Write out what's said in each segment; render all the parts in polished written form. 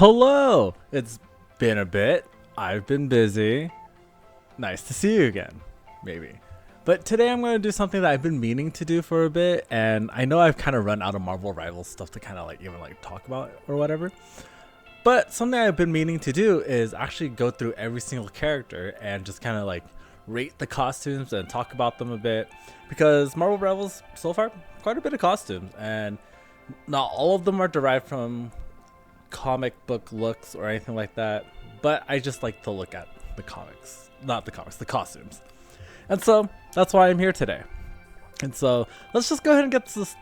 Hello! It's been a bit. I've been busy. Nice to see you again. Maybe. But today I'm going to do something that I've been meaning to do for a bit, and I know I've kind of run out of Marvel Rivals stuff to kind of even talk about or whatever. But something I've been meaning to do is actually go through every single character and just kind of rate the costumes and talk about them a bit. Because Marvel Rivals, so far, quite a bit of costumes, and not all of them are derived from comic book looks or anything like that, but I just like to look at the comics, not the comics, the costumes. And so that's why I'm here today. And so let's just go ahead and get this.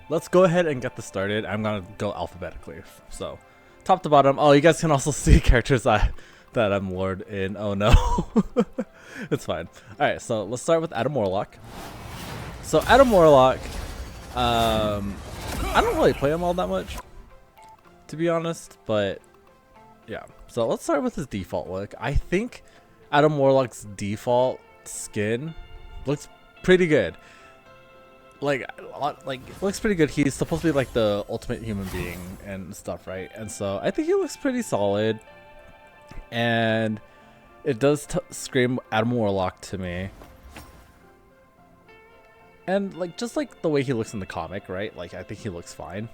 Let's go ahead and get this started. I'm gonna go alphabetically. So top to bottom. Oh, you guys can also see characters that I'm Lord in. Oh no, it's fine. All right, so let's start with Adam Warlock. So Adam Warlock, I don't really play him all that much, to be honest, but yeah. So let's start with his default look. I think Adam Warlock's default skin looks pretty good. Looks pretty good. He's supposed to be like the ultimate human being and stuff, right? And so I think he looks pretty solid, and it does scream Adam Warlock to me. And just the way he looks in the comic, right? I think he looks fine.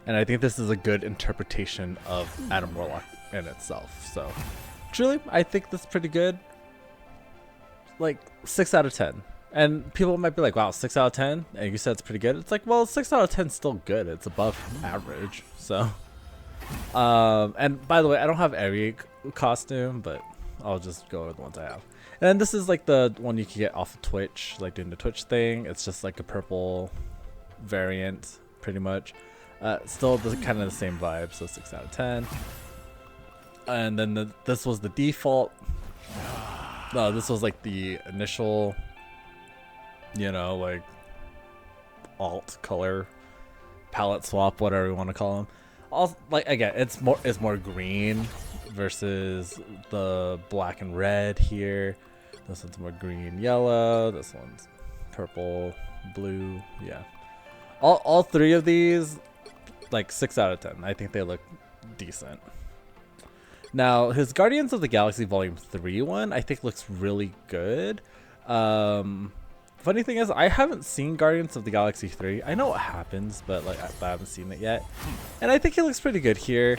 And I think this is a good interpretation of Adam Warlock in itself. So truly, I think this is pretty good. 6 out of 10. And people might be like, wow, 6 out of 10? And you said it's pretty good. It's well, 6 out of 10 is still good. It's above average. So, and by the way, I don't have every costume, but I'll just go with the ones I have. And this is the one you can get off of Twitch, doing the Twitch thing. It's just a purple variant, pretty much. Still kind of the same vibe, so 6 out of 10. And then this was the default. No, this was the initial, alt color palette swap, whatever you want to call them. Also, again, it's more green versus the black and red here. This one's more green, yellow. This one's purple, blue. Yeah, all three of these, 6 out of 10. I think they look decent. Now his Guardians of the Galaxy Volume 3 one I think looks really good. Funny thing is, I haven't seen Guardians of the Galaxy 3. I know what happens, but I haven't seen it yet. And I think he looks pretty good here.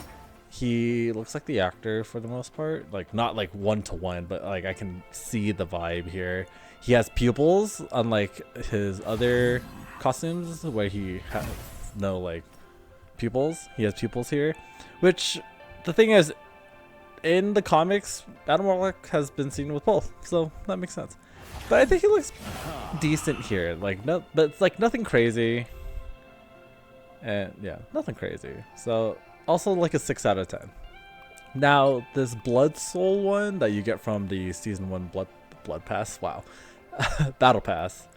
He looks like the actor for the most part. Not one-to-one, but I can see the vibe here. He has pupils, unlike his other costumes where he has no pupils. He has pupils here, which the thing is, in the comics, Adam Warlock has been seen with both, so that makes sense. But I think he looks decent here. No, but it's nothing crazy. And yeah, nothing crazy. So also a 6 out of 10. Now this Blood Soul one that you get from the Season 1 Blood Pass, wow, Battle Pass.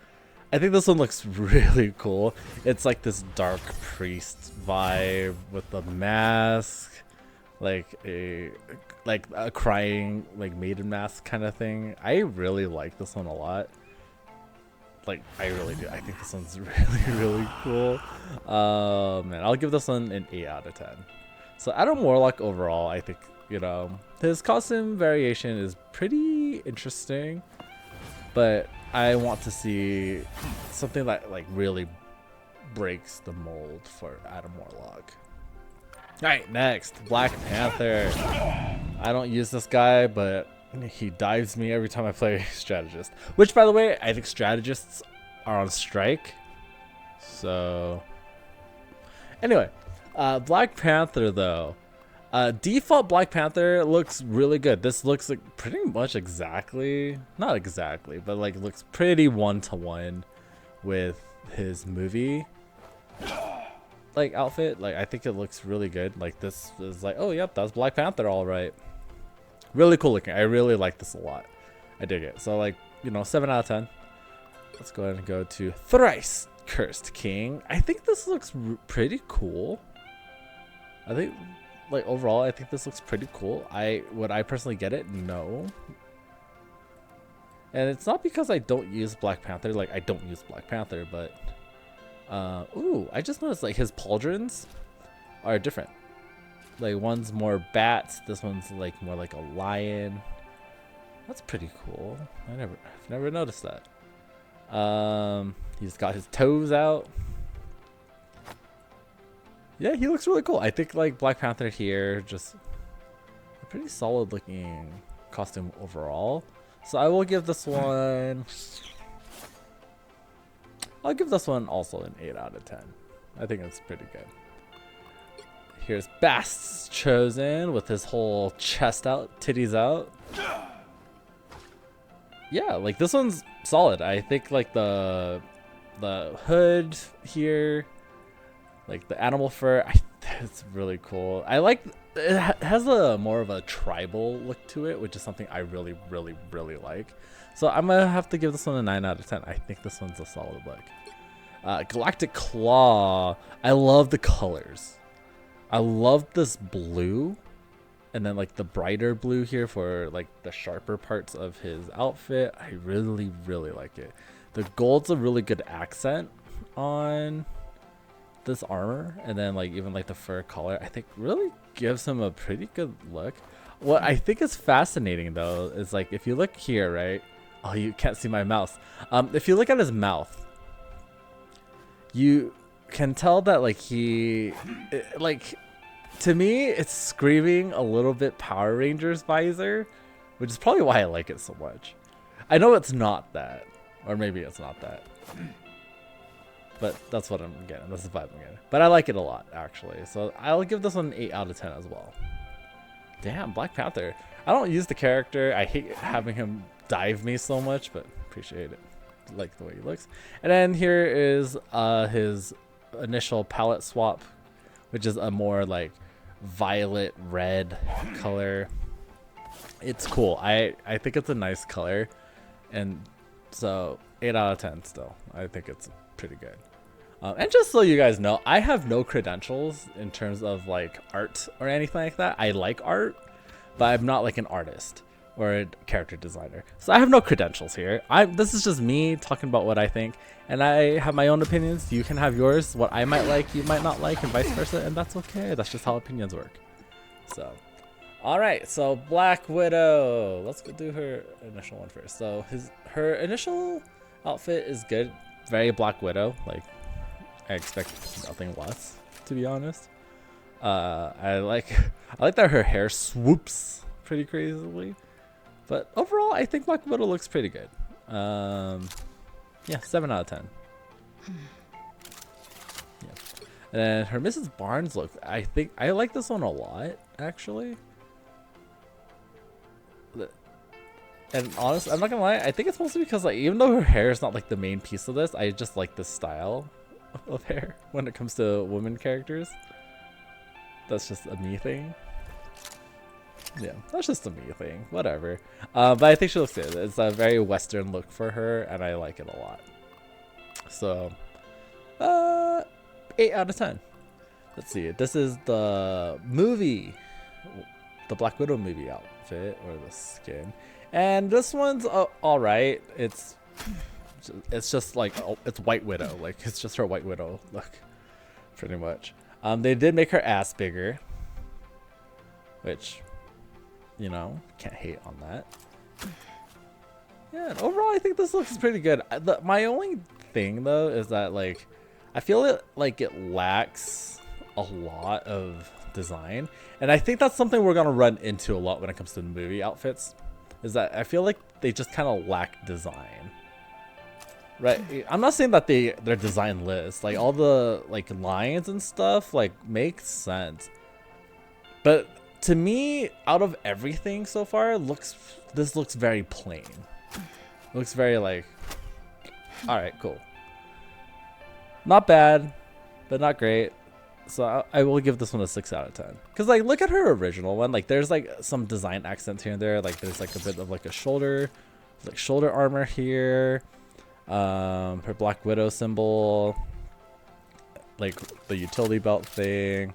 I think this one looks really cool. It's this dark priest vibe with the mask, a crying maiden mask kind of thing. I really like this one a lot. I really do. I think this one's really cool. Man, I'll give this one an 8 out of 10. So Adam Warlock overall, I think, his costume variation is pretty interesting, but I want to see something that really breaks the mold for Adam Warlock. Alright, next, Black Panther. I don't use this guy, but he dives me every time I play strategist. Which, by the way, I think strategists are on strike. So, anyway, Black Panther though. Default Black Panther looks really good. This looks pretty much exactly, not exactly, but looks pretty one-to-one with his movie outfit. I think it looks really good. This is oh yep, that's Black Panther, all right. Really cool looking. I really like this a lot. I dig it. So 7 out of 10. Let's go ahead and go to Thrice Cursed King. I think this looks pretty cool. I think overall, I think this looks pretty cool. Would I personally get it? No. And it's not because I don't use Black Panther. I don't use Black Panther, but ooh, I just noticed his pauldrons are different. Like one's more bats. This one's like more like a lion. That's pretty cool. I've never noticed that. He's got his toes out. Yeah, he looks really cool. I think like Black Panther here, just a pretty solid looking costume overall. So I will give this one. I'll give this one also an 8 out of 10. I think it's pretty good. Here's Bast's chosen with his whole chest out, titties out. Yeah, like this one's solid. I think like the hood here, like the animal fur, it's really cool. I like it has a more of a tribal look to it, which is something I really like. So I'm gonna have to give this one a 9 out of 10. I think this one's a solid look. Galactic Claw. I love the colors. I love this blue. And then like the brighter blue here for like the sharper parts of his outfit. I really like it. The gold's a really good accent on this armor. And then like even like the fur color, I think really gives him a pretty good look. What I think is fascinating though is like if you look here, right? Oh, you can't see my mouse. If you look at his mouth, you can tell that like to me, it's screaming a little bit Power Rangers visor, which is probably why I like it so much. I know it's not that, or maybe it's not that, but that's what I'm getting. That's the vibe I'm getting. But I like it a lot, actually. So I'll give this one an 8 out of 10 as well. Damn, Black Panther. I don't use the character. I hate having him dive me so much, but appreciate it. Like the way he looks. And then here is his initial palette swap, which is a more like violet red color. It's cool. I think it's a nice color, and so 8 out of 10 still. I think it's pretty good. And just so you guys know, I have no credentials in terms of like art or anything like that. I like art, but I'm not like an artist or a character designer, so I have no credentials here. This is just me talking about what I think, and I have my own opinions. You can have yours. What I might like, you might not like, and vice versa, and that's okay. That's just how opinions work. So, all right. So Black Widow. Let's go do her initial one first. So her initial outfit is good. Very Black Widow. Like I expect nothing less, to be honest. I like that her hair swoops pretty crazily. But overall, I think Black Widow looks pretty good. Yeah, 7 out of 10. Yeah. And then her Mrs. Barnes look, I think I like this one a lot, actually. And honestly, I'm not gonna lie, I think it's mostly because like even though her hair is not like the main piece of this, I just like this style of hair when it comes to women characters. That's just a me thing. Yeah, that's just a me thing. Whatever. But I think she looks good. It's a very Western look for her, and I like it a lot. So, 8 out of 10. Let's see. This is the movie, the Black Widow movie outfit, or the skin. And this one's all right. It's just like, it's White Widow. Like, it's just her White Widow look, pretty much. They did make her ass bigger, which, you know, can't hate on that. Yeah, and overall, I think this looks pretty good. My only thing, though, is that, like, I feel it lacks a lot of design. And I think that's something we're going to run into a lot when it comes to movie outfits, is that I feel like they just kind of lack design. Right? I'm not saying that they're designless. Like, all the, like, lines and stuff, like, make sense. But to me, out of everything so far, this looks very plain. It looks very like, all right, cool. Not bad, but not great. So I will give this one a 6 out of 10. Cause like, look at her original one. Like, there's like some design accents here and there. Like, there's like a bit of like a shoulder armor here. Her Black Widow symbol, like the utility belt thing.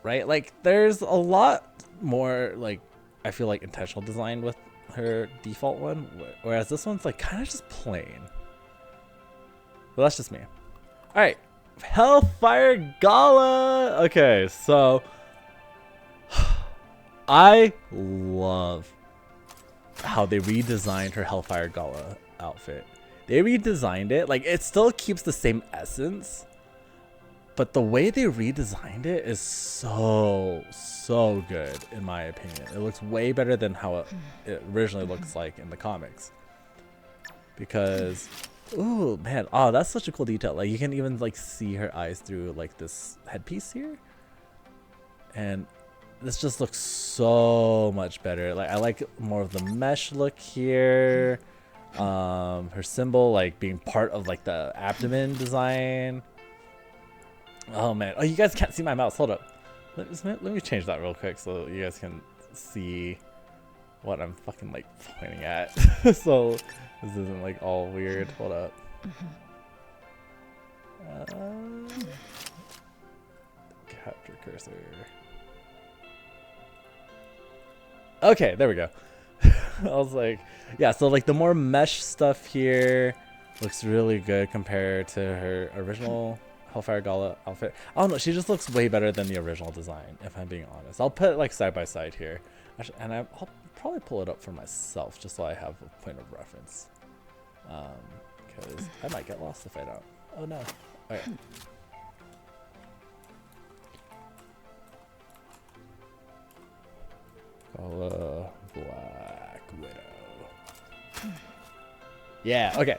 Right, like there's a lot more, like, I feel like intentional design with her default one, whereas this one's like kind of just plain. But that's just me. All right, Hellfire Gala. Okay, so I love how they redesigned her Hellfire Gala outfit. They redesigned it, like it still keeps the same essence, but the way they redesigned it is so good in my opinion. It looks way better than how it originally looks like in the comics. Because, ooh man, oh that's such a cool detail. Like you can even like see her eyes through like this headpiece here, and this just looks so much better. Like I like more of the mesh look here. Her symbol like being part of like the abdomen design. Oh man, oh you guys can't see my mouse. Hold up, let me change that real quick so you guys can see what I'm fucking like pointing at. So this isn't like all weird. Hold up. Capture cursor. Okay, there we go. I was like, yeah, so like the more mesh stuff here looks really good compared to her original Hellfire Gala outfit. I don't know, she just looks way better than the original design, if I'm being honest. I'll put it like side by side here. Actually, and I'll probably pull it up for myself just so I have a point of reference. Because I might get lost if I don't. Oh no. Okay. Black Widow. Yeah, okay.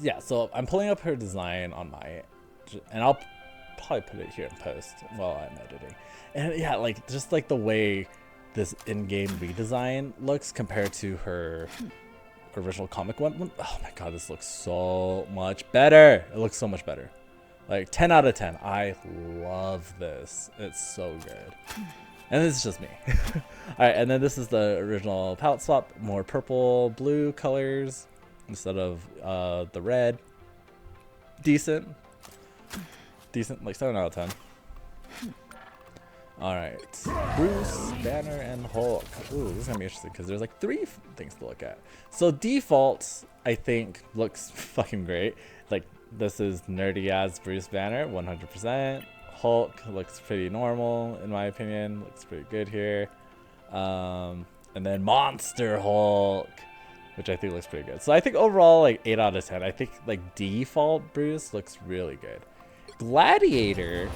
Yeah, so I'm pulling up her design on my, and I'll probably put it here in post while I'm editing. And yeah, like just like the way this in-game redesign looks compared to her original comic one. Oh my god, this looks so much better. It looks so much better. Like 10 out of 10. I love this. It's so good. And this is just me. Alright, and then this is the original palette swap. More purple, blue colors instead of the red. Decent. Decent, like 7 out of 10. Alright. Bruce, Banner, and Hulk. Ooh, this is going to be interesting because there's like 3 things to look at. So default, I think, looks fucking great. Like, this is nerdy as Bruce Banner, 100%. Hulk looks pretty normal in my opinion. Looks pretty good here. And then Monster Hulk, which I think looks pretty good. So I think overall like 8 out of 10. I think like default Bruce looks really good. Gladiator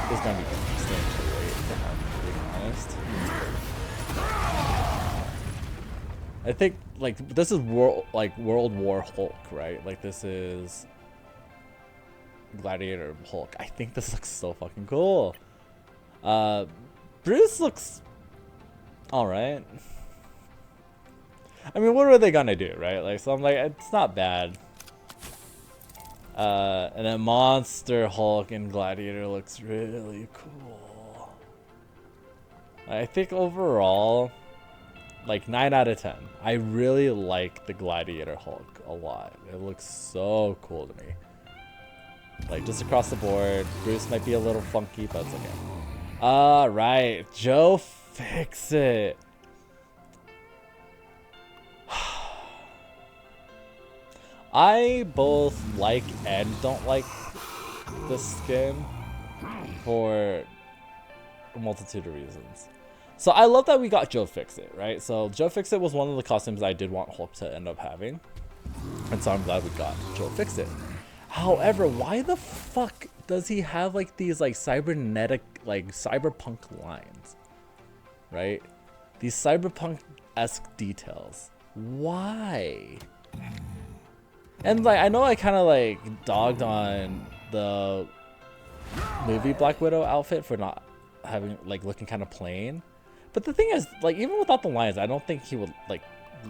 is gonna be interesting to wait, if I'm being honest. I think like this is World War Hulk, right? Like this is Gladiator Hulk. I think this looks so fucking cool. Bruce looks alright. I mean, what are they gonna do, right? Like, so I'm like, it's not bad. And then Monster Hulk and Gladiator looks really cool. I think overall, like 9 out of 10. I really like the Gladiator Hulk a lot. It looks so cool to me. Like just across the board, Bruce might be a little funky, but it's okay. Alright, Joe Fix-It. I both like and don't like this skin for a multitude of reasons. So I love that we got Joe Fix-It, right? So Joe Fix-It was one of the costumes I did want Hulk to end up having. And so I'm glad we got Joe Fix-It. However, why the fuck does he have like these like cybernetic, like cyberpunk lines, right? These cyberpunk-esque details. Why? And like, I know I kind of like dogged on the movie Black Widow outfit for not having like looking kind of plain. But the thing is, like even without the lines, I don't think he would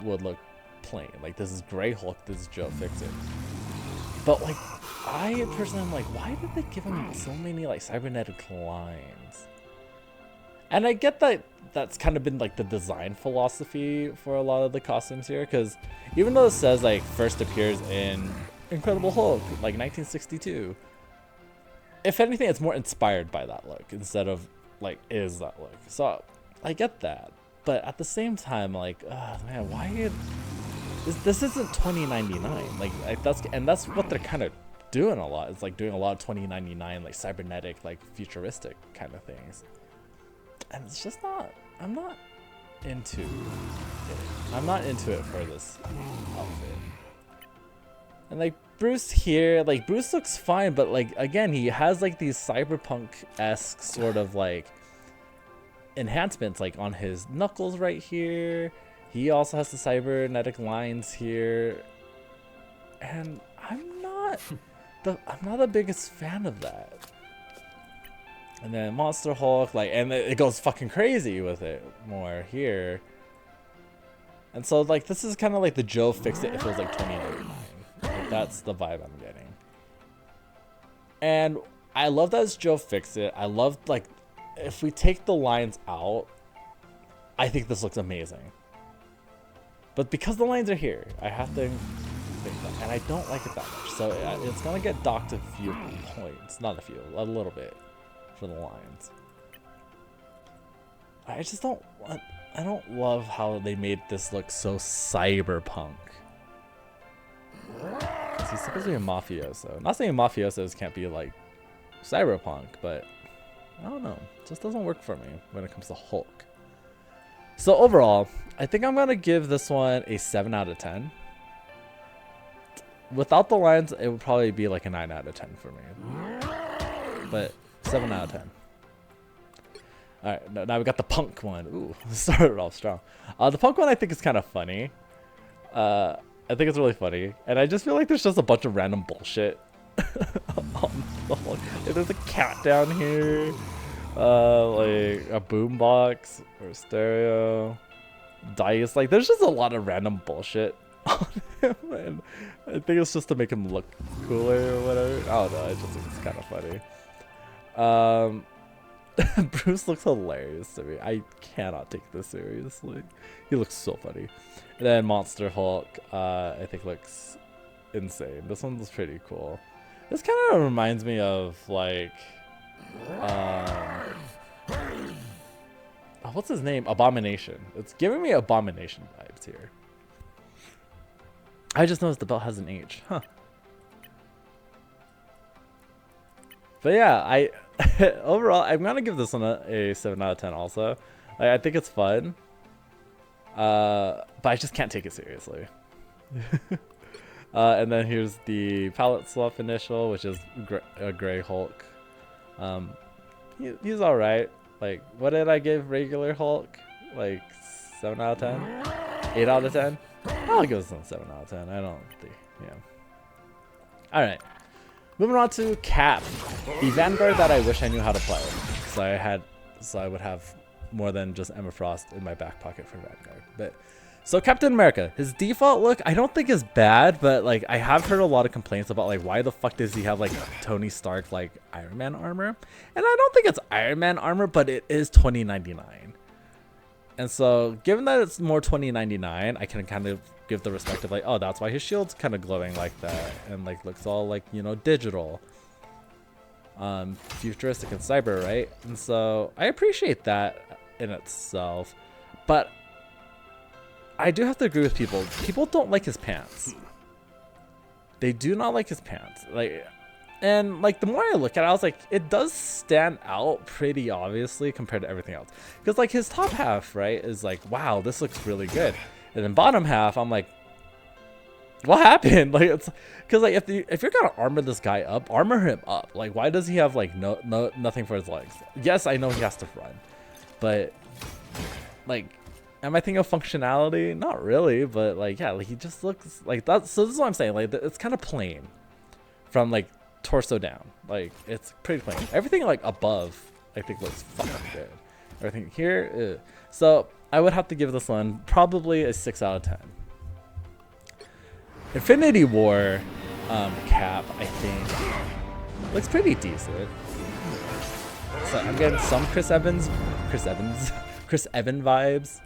look plain. Like this is Grey Hulk, this is Joe Fix-It. But like, I personally am like, why did they give him so many like cybernetic lines? And I get that that's kind of been like the design philosophy for a lot of the costumes here, because even though it says like first appears in Incredible Hulk, like 1962, if anything, it's more inspired by that look instead of like is that look. So I get that, but at the same time, like, man, why? This isn't 2099. Like that's what they're kind of doing a lot. It's like doing a lot of 2099 like cybernetic, like futuristic kind of things. And it's just not, I'm not into it. I'm not into it for this outfit. And like Bruce here, like Bruce looks fine, but like again, he has like these cyberpunk-esque sort of like enhancements like on his knuckles right here. He also has the cybernetic lines here. And I'm not the biggest fan of that. And then Monster Hulk, like, and it goes fucking crazy with it more here. And so like this is kind of like the Joe Fix-It if it was like 2099. Like, that's the vibe I'm getting. And I love that it's Joe Fix-It. I love, like, if we take the lines out, I think this looks amazing. But because the lines are here, I have to think that, and I don't like it that much. So it's gonna get docked a few points, not a few, a little bit for the lines. I just don't want, I don't love how they made this look so cyberpunk. He's supposed to be a mafioso. Not saying mafiosos can't be like cyberpunk, but I don't know. It just doesn't work for me when it comes to Hulk. So overall, I think I'm gonna give this one a 7 out of 10. Without the lines, it would probably be like a 9 out of 10 for me. But 7 out of 10. Alright, now we got the punk one. Ooh, started off strong. The punk one I think is kind of funny. I think it's really funny. And I just feel like there's just a bunch of random bullshit. On the Hulk. There's a cat down here. Like a boombox or stereo. Dice. Like there's just a lot of random bullshit on him. And I think it's just to make him look cooler or whatever. I don't know. I just think it's kind of funny. Bruce looks hilarious to me. I cannot take this seriously. He looks so funny. And then Monster Hulk, I think looks insane. This one's pretty cool. This kind of reminds me of like, what's his name? Abomination. It's giving me Abomination vibes here. I just noticed the belt has an H. Huh. But yeah, overall, I'm gonna give this one a 7 out of 10 also. I think it's fun. But I just can't take it seriously. And then here's the palette swap initial, which is a gray Hulk. He's alright. Like, what did I give regular Hulk? Like 7 out of 10? 8 out of 10? I'll give this one 7 out of 10. I don't think, yeah. Alright. Moving on to Cap, the Vanguard that I wish I knew how to play. So I would have more than just Emma Frost in my back pocket for Vanguard. But so Captain America, his default look I don't think is bad, but like I have heard a lot of complaints about like why the fuck does he have like Tony Stark like Iron Man armor? And I don't think it's Iron Man armor, but it is $20.99. And so given that it's more $20.99, I can kind of give the respect of like, oh, that's why his shield's kind of glowing like that and like looks all like, you know, digital, futuristic and cyber, right? And so I appreciate that in itself, but I do have to agree with people don't like his pants. They do not like his pants. Like, and like the more I look at it, I was like, it does stand out pretty obviously compared to everything else, because like his top half, right, is like, wow, this looks really good. And then bottom half, I'm like, what happened? Like, it's because like if you're gonna armor this guy up, armor him up. Like, why does he have like nothing for his legs? Yes, I know he has to run, but like, am I thinking of functionality? Not really, but like, yeah, like he just looks like that. So this is what I'm saying. Like, it's kind of plain from like torso down. Like, it's pretty plain. Everything like above, I think looks fucking good. Everything here, so I would have to give this one probably a 6 out of 10. Infinity War Cap, I think, looks pretty decent. So I'm getting some Chris Evans vibes. Chris Evans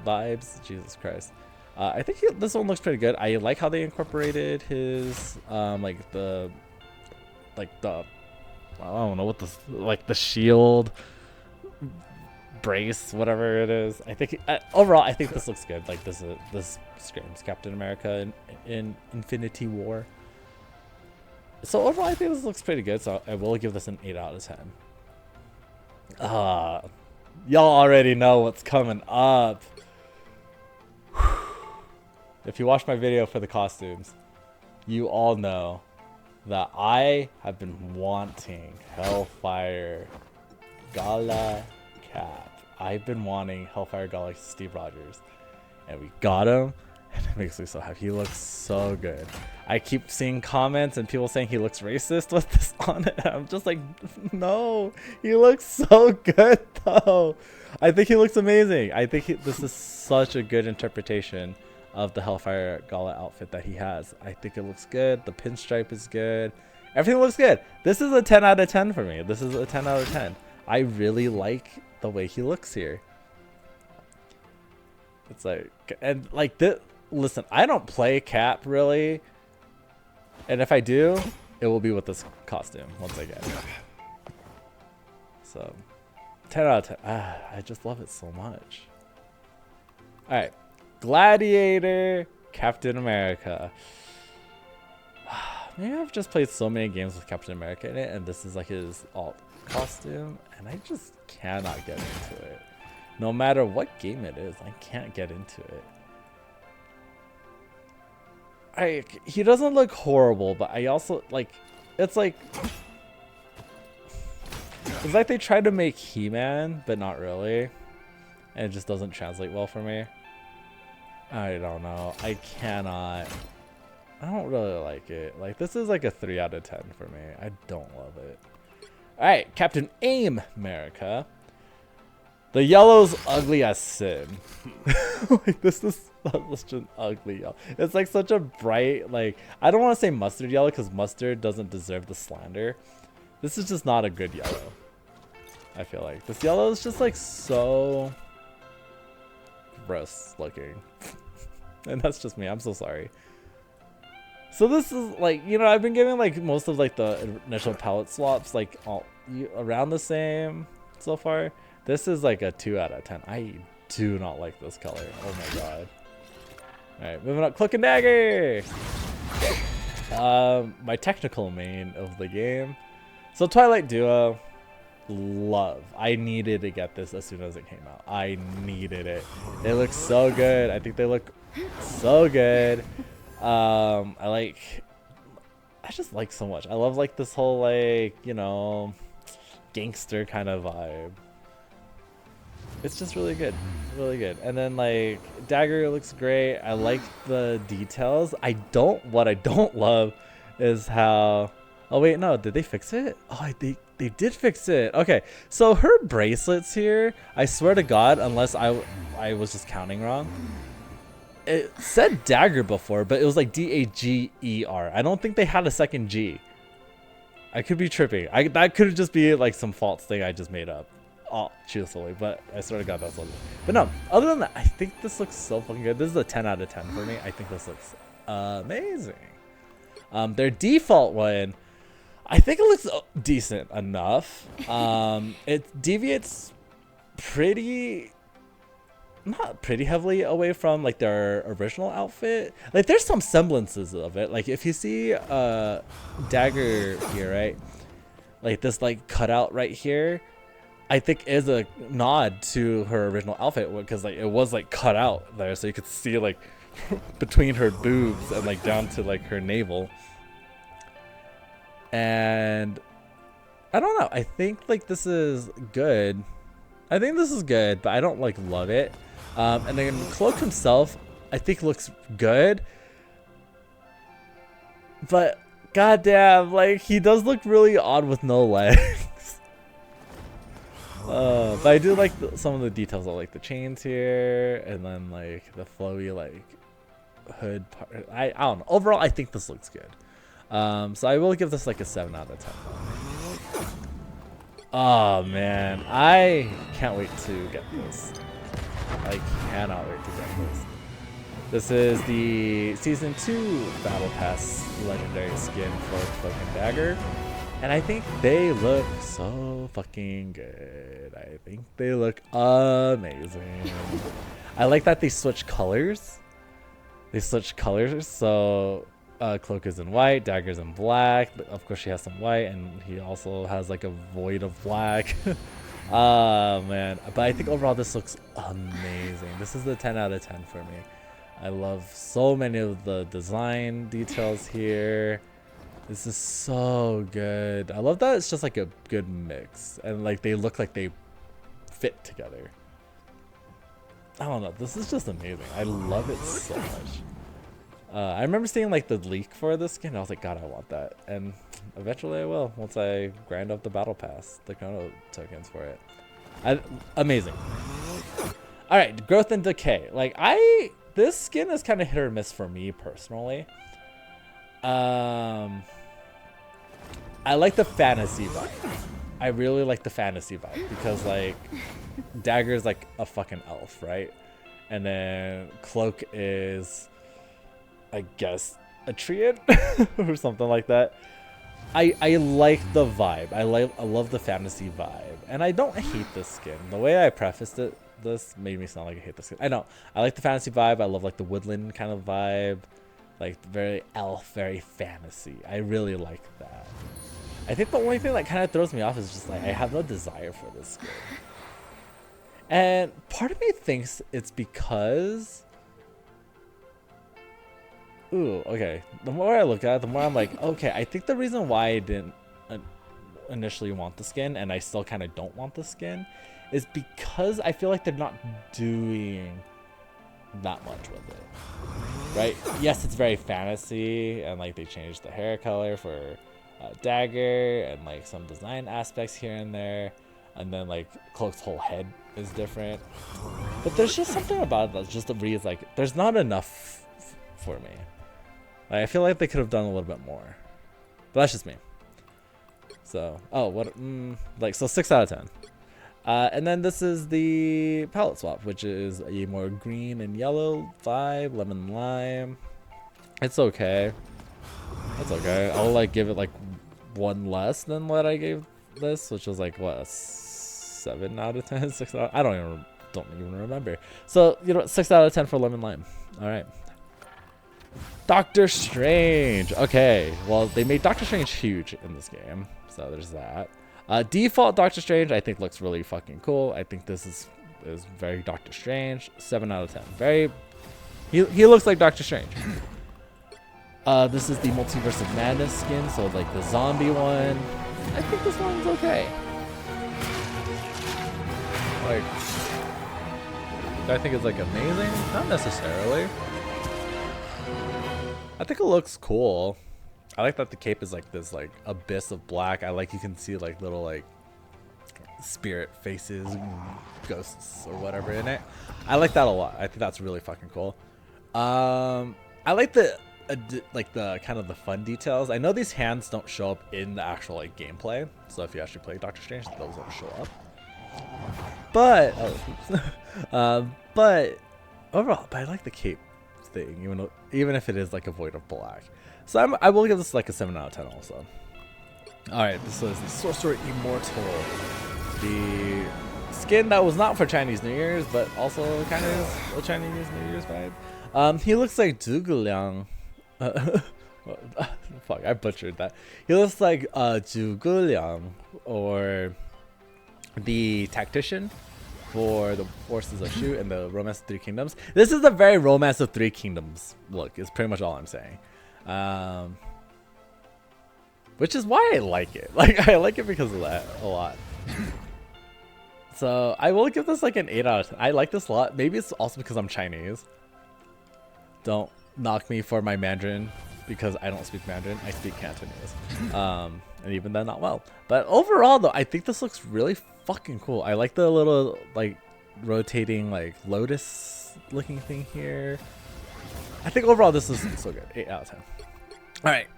vibes. Jesus Christ. I think this one looks pretty good. I like how they incorporated his like the I don't know what this, like the shield brace, whatever it is. I think overall, I think this looks good. Like this screams Captain America in Infinity War. So overall, I think this looks pretty good. So I will give this an 8 out of 10. Y'all already know what's coming up. If you watched my video for the costumes, you all know that I have been wanting Hellfire Gala cap. I've been wanting Hellfire Gala Steve Rogers, and we got him, and it makes me so happy. He looks so good. I keep seeing comments and people saying he looks racist with this on it. I'm just like, no, he looks so good though. I think he looks amazing. I think this is such a good interpretation of the Hellfire Gala outfit that he has. I think it looks good. The pinstripe is good. Everything looks good. This is a 10 out of 10 for me. This is a 10 out of 10. I really like the way he looks here. It's like, and like this, listen, I don't play Cap really. And if I do, it will be with this costume once I get it. So, 10 out of 10. I just love it so much. Alright. Gladiator, Captain America. Maybe I've just played so many games with Captain America in it, and this is like his alt costume, and I just cannot get into it. No matter what game it is, I can't get into it. He doesn't look horrible, but I also like, it's like they tried to make He-Man, but not really, and it just doesn't translate well for me. I don't know. I don't really like it. Like, this is like a 3 out of 10 for me. I don't love it. Alright, Captain Aim America. The yellow's ugly as sin. Like, this is such an ugly yellow. It's like such a bright, like, I don't want to say mustard yellow because mustard doesn't deserve the slander. This is just not a good yellow. I feel like this yellow is just like so gross looking. And that's just me. I'm so sorry. So this is like, you know, I've been giving like most of like the initial palette swaps like all around the same so far. This is like a 2 out of 10. I do not like this color. Oh my god. Alright, moving up. Cloak and Dagger! My technical main of the game. So Twilight Duo. Love. I needed to get this as soon as it came out. I needed it. It looks so good. I think they look so good. I just like so much. I love like this whole like, you know, gangster kind of vibe. It's just really good. Really good. And then like Dagger looks great. I like the details. What I don't love is how, oh wait, no, did they fix it? Oh, they did fix it. Okay, so her bracelets here, I swear to God, unless I was just counting wrong, it said Dagger before, but it was like D-A-G-E-R. I don't think they had a second G. I could be tripping. That could just be like some false thing I just made up. Oh, truthfully, but I swear to God that's what it is. But no, other than that, I think this looks so fucking good. This is a 10 out of 10 for me. I think this looks amazing. Their default one, I think it looks decent enough. It deviates not pretty heavily away from like their original outfit. Like there's some semblances of it. Like if you see Dagger here, right? Like this like cutout right here, I think is a nod to her original outfit because like it was like cut out there, so you could see like between her boobs and like down to like her navel. And I don't know. I think like this is good. I think this is good, but I don't like love it. And then Cloak himself, I think looks good. But goddamn, like he does look really odd with no legs. But I do like some of the details of like the chains here, and then like the flowy like hood part. I don't know. Overall, I think this looks good. So I will give this like a 7 out of 10. Oh man, I can't wait to get this. I cannot wait to get this. This is the Season 2 Battle Pass Legendary skin for Cloak and Dagger. And I think they look so fucking good. I think they look amazing. I like that they switch colors. So Cloak is in white, Dagger's in black. Of course she has some white, and he also has like a void of black. Man, but I think overall this looks amazing. This is the 10 out of 10 for me. I love so many of the design details here. This is so good. I love that it's just like a good mix and like they look like they fit together. I don't know, this is just amazing. I love it so much. I remember seeing like the leak for this skin. I was like, God, I want that. And eventually I will once I grind up the battle pass, the chrono tokens for it. Amazing. All right, growth and decay. Like this skin is kind of hit or miss for me personally. I like the fantasy vibe. I really like the fantasy vibe because like Dagger is like a fucking elf, right? And then Cloak is, I guess, a treant or something like that. I like the vibe. I love the fantasy vibe, and I don't hate this skin. The way I prefaced it, this made me sound like I hate the skin. I know. I like the fantasy vibe. I love like the woodland kind of vibe, like very elf, very fantasy. I really like that. I think the only thing that kind of throws me off is just like I have no desire for this skin. And part of me thinks it's because, ooh, okay. The more I look at it, the more I'm like, okay, I think the reason why I didn't initially want the skin, and I still kind of don't want the skin, is because I feel like they're not doing that much with it. Right? Yes, it's very fantasy, and like they changed the hair color for Dagger, and like some design aspects here and there. And then like Cloak's whole head is different, but there's just something about it that's just reads like there's not enough for me. Like, I feel like they could have done a little bit more, but that's just me. So like so 6 out of 10. And then this is the palette swap, which is a more green and yellow vibe, lemon lime. It's okay. It's okay. I'll like give it like one less than what I gave this, which was like what, a 7 out of 10, 6 out. I don't even remember. So you know, 6 out of 10 for lemon lime. All right. Doctor Strange. Okay, well they made Doctor Strange huge in this game, so there's that. Default Doctor Strange I think looks really fucking cool. I think this is very Doctor Strange. 7 out of 10. Very. He looks like Doctor Strange. This is the Multiverse of Madness skin, so like the zombie one. I think this one's okay. Like, do I think it's like amazing? Not necessarily. I think it looks cool. I like that the cape is like this like abyss of black. I like you can see like little like spirit faces, ghosts or whatever in it. I like that a lot. I think that's really fucking cool. I like the kind of the fun details. I know these hands don't show up in the actual like gameplay, so if you actually play Doctor Strange, those don't show up. But but overall, I like the cape thing, even if it is like a void of black. So I will give this like a 7 out of 10 also. All right, this is the Sorcerer Immortal, the skin that was not for Chinese New Year's, but also kind of is a Chinese New Year's vibe. He looks like Zhuge Liang. Fuck, I butchered that. He looks like Zhuge Liang, or the tactician for the Forces of Shu and the Romance of Three Kingdoms. This is a very Romance of Three Kingdoms look, is pretty much all I'm saying. Which is why I like it. Like, I like it because of that a lot. So I will give this like an 8 out of 10. I like this a lot. Maybe it's also because I'm Chinese. Don't knock me for my Mandarin, because I don't speak Mandarin. I speak Cantonese. And even then, not well. But overall, though, I think this looks really fucking cool. I like the little like rotating like lotus looking thing here. I think overall this is so good. 8 out of 10. All right,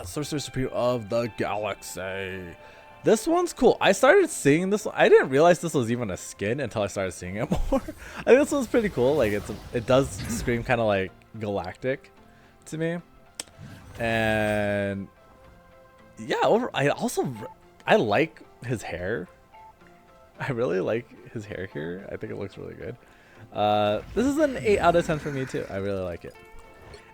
Sorcerer Supreme of the Galaxy. This one's cool. I started seeing this one. I didn't realize this was even a skin until I started seeing it more. I think this one's pretty cool. Like it does scream kind of like galactic to me. And yeah, I like his hair. I really like his hair here. I think it looks really good. This is an 8 out of 10 for me too. I really like it.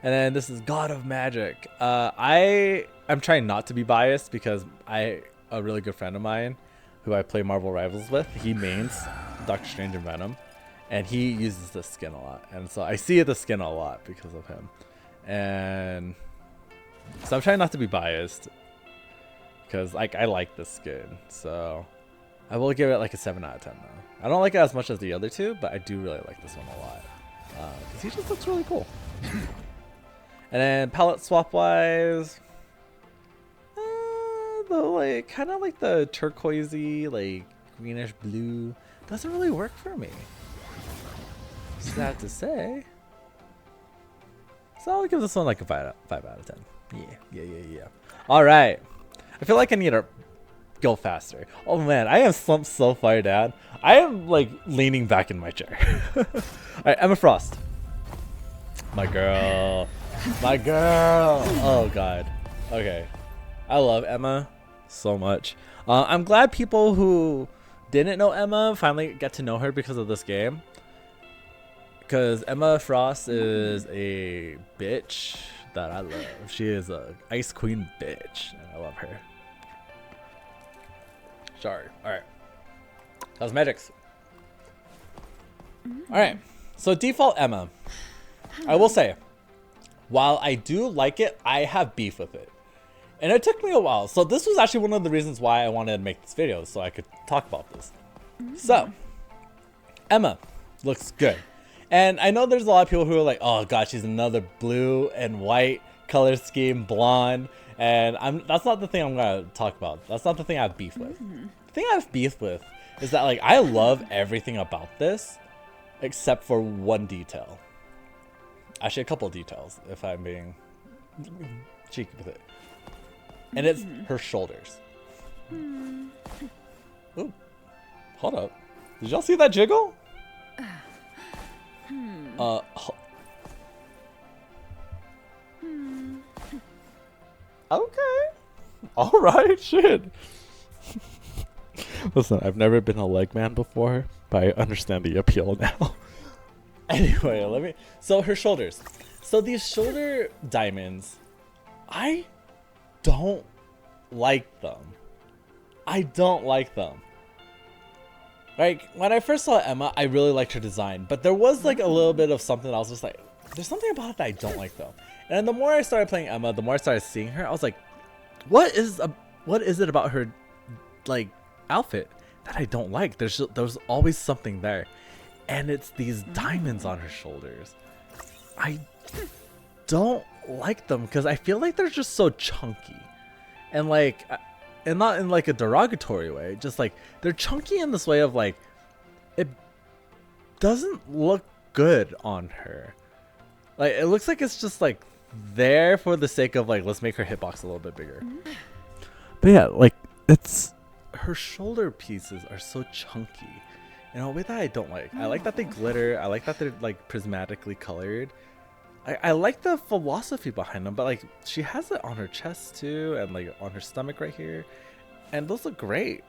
And then this is God of Magic. I'm trying not to be biased because a really good friend of mine who I play Marvel Rivals with, he mains Doctor Strange and Venom, and he uses this skin a lot, and so I see the skin a lot because of him. And so I'm trying not to be biased because like I like this skin, so I will give it like a 7 out of 10 though. I don't like it as much as the other two, but I do really like this one a lot because he just looks really cool. And then palette swap wise, the like kind of like the turquoisey, like greenish blue doesn't really work for me. Sad to say. So I'll give this one like a 5 out of 10. Yeah. All right. I feel like I need to go faster. Oh man, I am slumped so far down. I am like leaning back in my chair. All right, Emma Frost. My girl. My girl. Oh god. Okay. I love Emma so much. I'm glad people who didn't know Emma finally get to know her because of this game. Because Emma Frost is a bitch that I love. She is a ice queen bitch, and I love her. Sorry. All right. Cosmetics. All right. So default Emma. I will say, while I do like it, I have beef with it. And it took me a while. So this was actually one of the reasons why I wanted to make this video, so I could talk about this. So, Emma looks good. And I know there's a lot of people who are like, oh god, she's another blue and white color scheme, blonde. And that's not the thing I'm going to talk about. That's not the thing I have beef with. The thing I have beef with is that like I love everything about this except for one detail. Actually, a couple of details, if I'm being cheeky with it. And it's her shoulders. Ooh. Hold up. Did y'all see that jiggle? Okay. Alright, shit. Listen, I've never been a leg man before, but I understand the appeal now. Anyway, so her shoulders. So these shoulder diamonds, I don't like them. I don't like them. Like, when I first saw Emma, I really liked her design, but there was like a little bit of something I was just like, there's something about it that I don't like though. And the more I started playing Emma, the more I started seeing her, I was like, what is it about her like outfit that I don't like? There's always something there. And it's these diamonds on her shoulders. I don't like them because I feel like they're just so chunky. And like, and not in like a derogatory way, just like they're chunky in this way of like, it doesn't look good on her. Like, it looks like it's just like there for the sake of like, let's make her hitbox a little bit bigger. But yeah, like it's, her shoulder pieces are so chunky in a way that I don't like. I like that they glitter. I like that they're like prismatically colored. I like the philosophy behind them, but like she has it on her chest too, and like on her stomach right here, and those look great.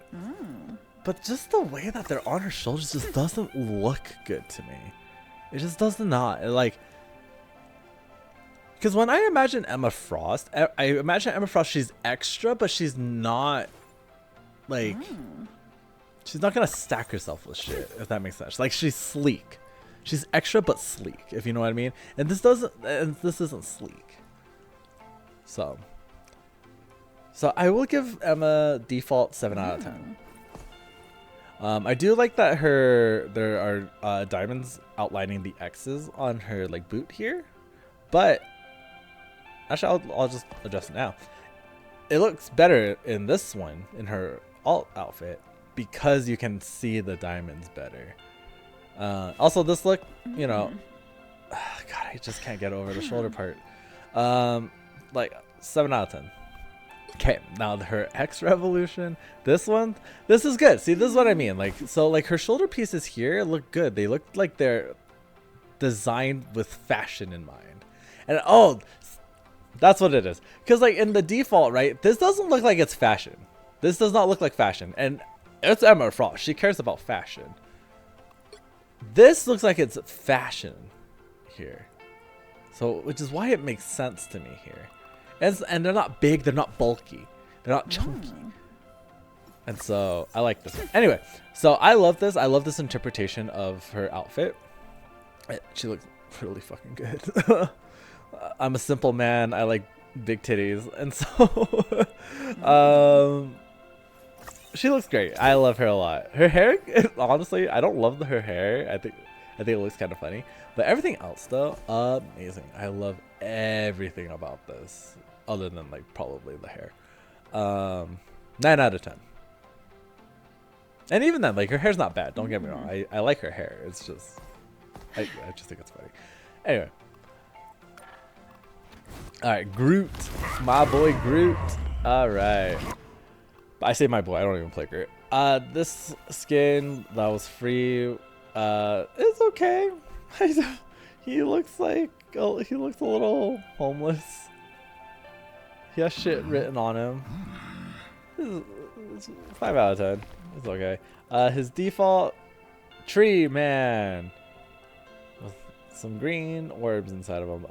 But just the way that they're on her shoulders just doesn't look good to me. It just does not. Like, because when I imagine Emma Frost, I imagine Emma Frost, she's extra, but she's not like, she's not gonna stack herself with shit, if that makes sense. Like, she's sleek. She's extra but sleek, if you know what I mean. And this isn't sleek. So I will give Emma default 7 out of 10. I do like that there are diamonds outlining the X's on her like boot here, but actually I'll just adjust it now. It looks better in this one, in her alt outfit, because you can see the diamonds better. Also, this look, you know, God, I just can't get over the shoulder part. Like 7 out of 10. Okay, now her X revolution, this is good. See, this is what I mean. Like, so like her shoulder pieces here look good. They look like they're designed with fashion in mind. And oh, that's what it is. Because like in the default, right, this doesn't look like it's fashion. This does not look like fashion. And it's Emma Frost. She cares about fashion. This looks like it's fashion here. So, which is why it makes sense to me here. And they're not big, they're not bulky, they're not chunky. And so I like this. Anyway, so I love this. I love this interpretation of her outfit. She looks really fucking good. I'm a simple man. I like big titties. And so she looks great. I love her a lot. Her hair, honestly, I don't love her hair. I think it looks kind of funny. But everything else though, amazing. I love everything about this. Other than like probably the hair. 9 out of 10. And even then, like, her hair's not bad. Don't get me wrong. I like her hair. It's just, I just think it's funny. Anyway. All right, Groot, my boy Groot. All right. I say my boy. I don't even play Groot. This skin that was free, is okay. He looks like he looks a little homeless. He has shit written on him. It's 5 out of 10. It's okay. His default tree man with some green orbs inside of him.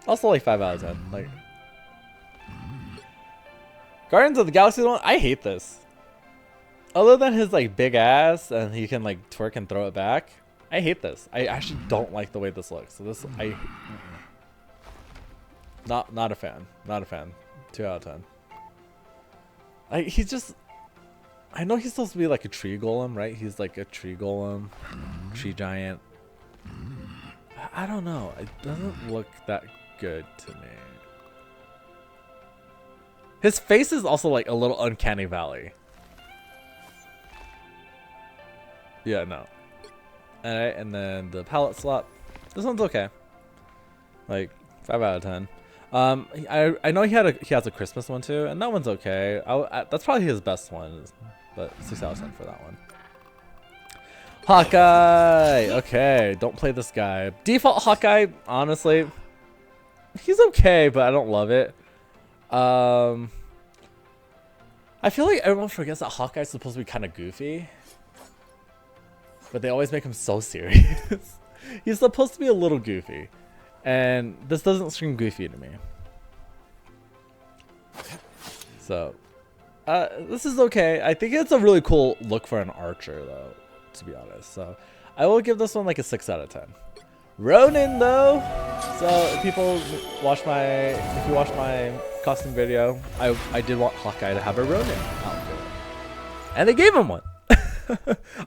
Also like 5 out of 10. Like Guardians of the Galaxy one, I hate this. Other than his like big ass and he can like twerk and throw it back, I hate this. I actually don't like the way this looks. So this not a fan. Not a fan. 2 out of 10. He's just, I know he's supposed to be like a tree golem, right? He's like a tree golem, tree giant. I don't know. It doesn't look that good to me. His face is also like a little uncanny valley. Yeah, no. Alright, and then the palette swap. This one's okay. Like 5 out of 10. I know he has a Christmas one too, and that one's okay. That's probably his best one, but 6 out of 10 for that one. Hawkeye. Okay, don't play this guy. Default Hawkeye, honestly, he's okay, but I don't love it. I feel like everyone forgets that Hawkeye's supposed to be kind of goofy, but they always make him so serious. He's supposed to be a little goofy. And this doesn't scream goofy to me. So, this is okay. I think it's a really cool look for an archer, though, to be honest. So, I will give this one like a 6 out of 10. Ronin, though. So, if you watch my costume video, I did want Hawkeye to have a Ronin outfit, and they gave him one.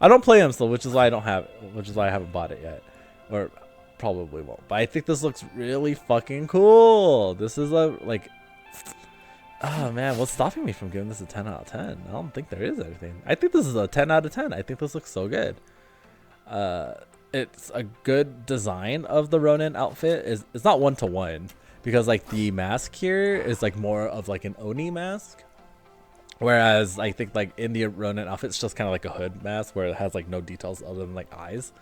I don't play him still, which is why I haven't bought it yet, or probably won't. But I think this looks really fucking cool. This is a like, oh man, what's stopping me from giving this a 10 out of 10? I don't think there is anything. I think this is a 10 out of 10. I think this looks so good. It's a good design of the Ronin outfit. It's not 1-to-1 because like the mask here is like more of like an Oni mask. Whereas I think like in the Ronin outfit, it's just kind of like a hood mask where it has like no details other than like eyes.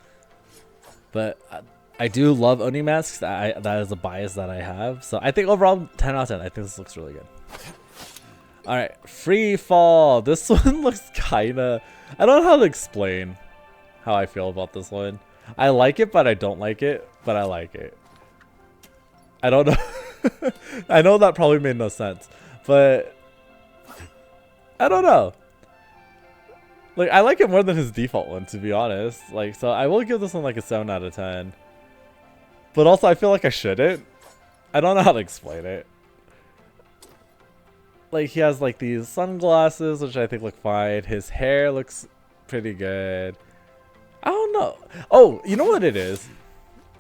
But I do love Oni masks. That is a bias that I have. So I think overall 10 out of 10. I think this looks really good. All right, Free Fall. This one looks kinda, I don't know how to explain how I feel about this one. I like it, but I don't like it, but I like it. I don't know. I know that probably made no sense, but I don't know. Like, I like it more than his default one, to be honest. Like, so I will give this one like a 7 out of 10. But also, I feel like I shouldn't. I don't know how to explain it. Like, he has like these sunglasses, which I think look fine. His hair looks pretty good. I don't know. Oh, you know what it is?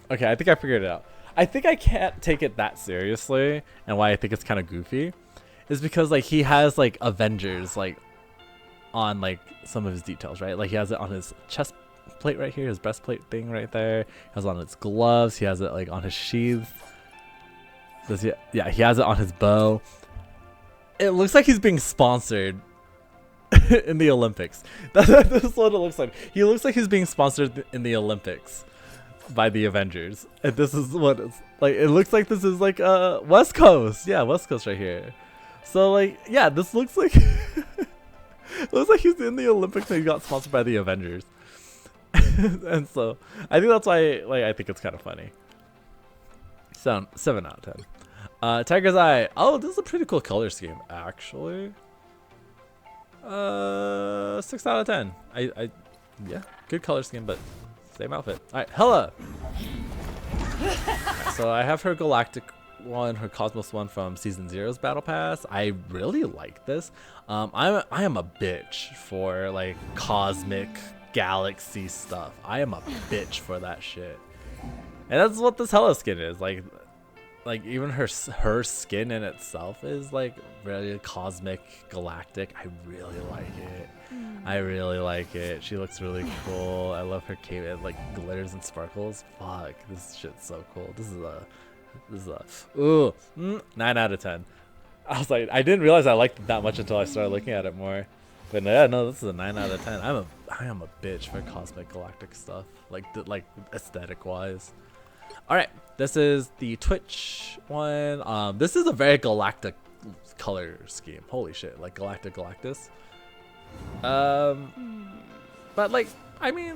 Okay, I think I figured it out. I think I can't take it that seriously, and why I think it's kind of goofy is because like he has like Avengers like on like some of his details, right? Like he has it on his chest plate right here, his breastplate thing right there. He has it on his gloves. He has it like on his sheath. Yeah, he has it on his bow. It looks like he's being sponsored in the Olympics. That's what it looks like. He looks like he's being sponsored in the Olympics by the Avengers. And this is what it's like. It looks like this is like West Coast. Yeah, West Coast right here. So like, yeah, this looks like it looks like he's in the Olympics and he got sponsored by the Avengers. And so I think that's why like I think it's kind of funny. So 7 out of 10. Tiger's Eye. Oh, this is a pretty cool color scheme, actually. 6 out of 10. Yeah, good color scheme, but same outfit. All right, Hella. Right, so I have her Galactic one, her Cosmos one from Season 0's Battle Pass. I really like this. I am a bitch for like cosmic galaxy stuff. I am a bitch for that shit. And that's what this Hella skin is. Like even her skin in itself is like really cosmic galactic. I really like it. I really like it. She looks really cool. I love her cape. It like glitters and sparkles. Fuck, this shit's so cool. This is a ooh 9 out of 10. I was like, I didn't realize I liked it that much until I started looking at it more. But yeah, no, this is a 9 out of 10. I am a bitch for cosmic galactic stuff, like aesthetic wise. All right, this is the Twitch one. This is a very galactic color scheme. Holy shit, like Galactic Galactus. But like, I mean,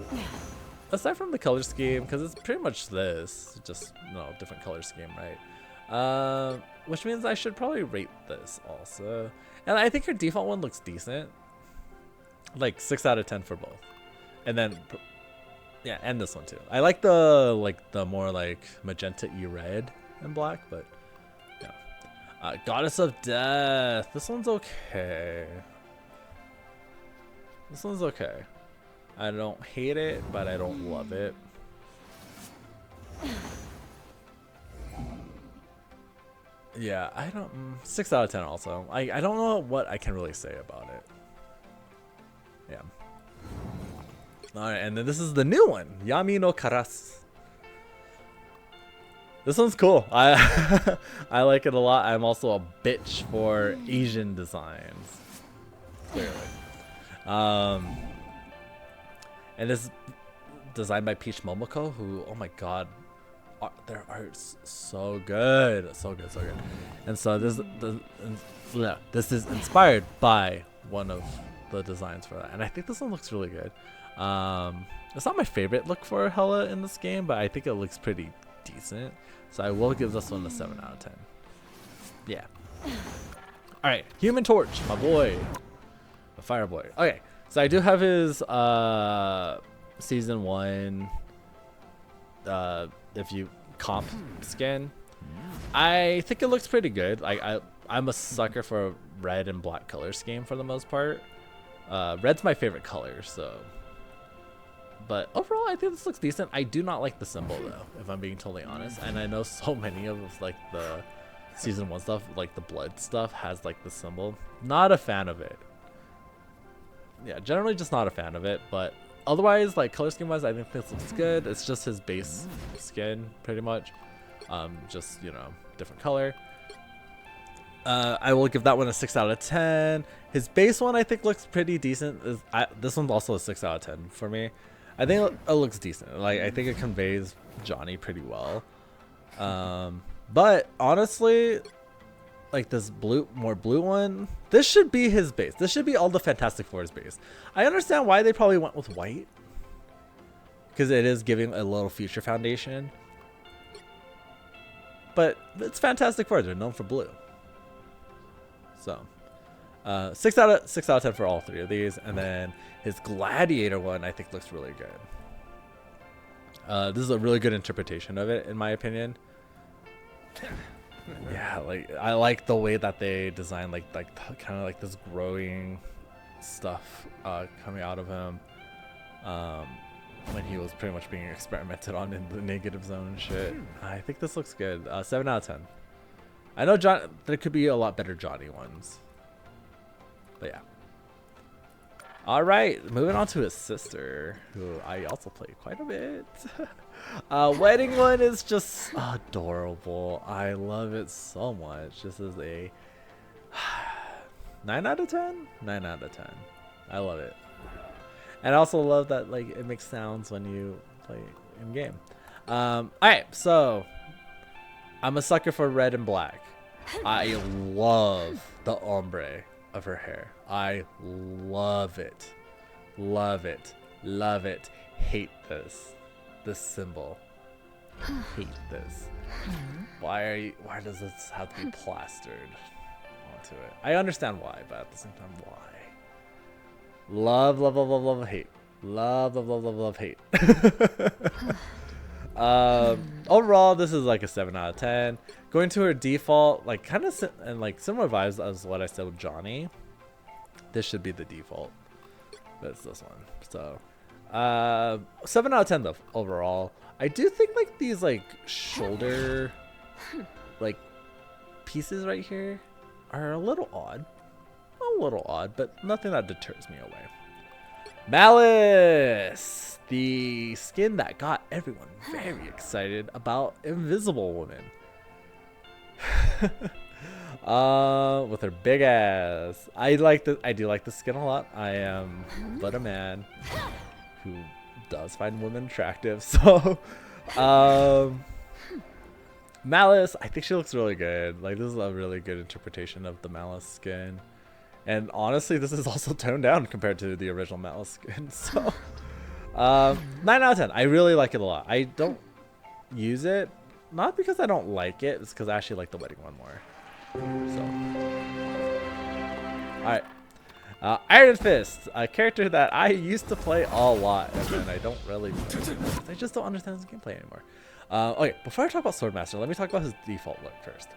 aside from the color scheme, because it's pretty much this, just different color scheme, right? Which means I should probably rate this also. And I think her default one looks decent, like 6 out of 10 for both. And then yeah, and this one too. I like the more like magenta-y red and black, but yeah. Goddess of Death. This one's okay. This one's okay. I don't hate it, but I don't love it. Yeah, I don't. 6 out of 10 also. I don't know what I can really say about it. Yeah. Alright, and then this is the new one, Yami no Karas. This one's cool. I like it a lot. I'm also a bitch for Asian designs. Clearly. And this is designed by Peach Momoko, who, oh my god, their art's so good. So good, so good. And so this is inspired by one of the designs for that. And I think this one looks really good. It's not my favorite look for Hella in this game, but I think it looks pretty decent. So I will give this one a 7 out of 10. Yeah. Alright, Human Torch, my boy. The Fire Boy. Okay, so I do have his Season 1 if you comp skin. I think it looks pretty good. I'm a sucker for red and black color scheme for the most part. Red's my favorite color, so. But overall, I think this looks decent. I do not like the symbol though, if I'm being totally honest. And I know so many of like the Season 1 stuff, like the blood stuff, has like the symbol. Not a fan of it. Yeah, generally just not a fan of it. But otherwise, like color scheme wise, I think this looks good. It's just his base skin, pretty much. Just different color. I will give that one a 6 out of 10. His base one I think looks pretty decent. This one's also a 6 out of 10 for me. I think it looks decent. Like I think it conveys Johnny pretty well. But honestly, like this more blue one, this should be his base. This should be all the Fantastic Four's base. I understand why they probably went with white, because it is giving a little future foundation. But it's Fantastic Four. They're known for blue. So 6 out of 10 for all three of these. And then his Gladiator one I think looks really good. This is a really good interpretation of it in my opinion. Yeah, like I like the way that they design like kind of like this growing stuff coming out of him when he was pretty much being experimented on in the negative zone and shit. I think this looks good. 7 out of 10. I know there could be a lot better Johnny ones. But yeah. Alright, moving on to his sister, who I also play quite a bit. Wedding one is just adorable. I love it so much. This is a 9 out of 10? 9 out of 10. I love it. And I also love that like it makes sounds when you play in game. Alright, so I'm a sucker for red and black. I love the ombre of her hair. I love it. Love it. Love it. Hate this. This symbol. Hate this. Why does this have to be plastered onto it? I understand why, but at the same time, why? Love, love, love, love, love, hate. Love, love, love, love, love, hate. Overall, this is like a 7 out of 10. Going to her default, like kind of and like similar vibes as what I said with Johnny. This should be the default. That's this one. So, 7 out of 10 though overall. I do think like these like shoulder like pieces right here are a little odd. A little odd, but nothing that deters me away. Malice, the skin that got everyone very excited about Invisible Woman. With her big ass. I do like the skin a lot. I am but a man who does find women attractive. So Malice, I think she looks really good. Like, this is a really good interpretation of the Malice skin. And honestly, this is also toned down compared to the original Malice skin. So 9 out of 10. I really like it a lot. I don't use it, not because I don't like it, it's because I actually like the wedding one more. So, alright. Iron Fist, a character that I used to play a lot, and then I don't really play. I just don't understand his gameplay anymore. Okay, before I talk about Swordmaster, let me talk about his default look first.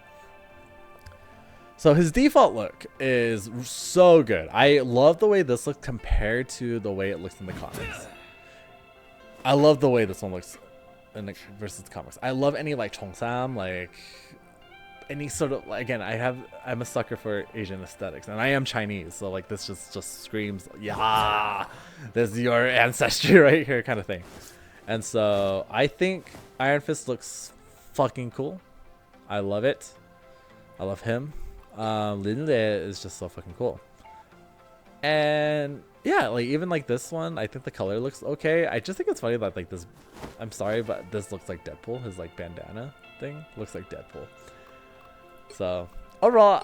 So his default look is so good. I love the way this looks compared to the way it looks in the comics. I love the way this one looks in the, versus the comics. I love any like Chongsam, like any sort of, again, I'm a sucker for Asian aesthetics, and I am Chinese, so like this just screams, yeah, this is your ancestry right here kind of thing. And so I think Iron Fist looks fucking cool. I love it. I love him. Linde is just so fucking cool. And yeah, like even like this one, I think the color looks okay. I just think it's funny that like this, I'm sorry, but this looks like Deadpool. His like bandana thing looks like Deadpool. So overall,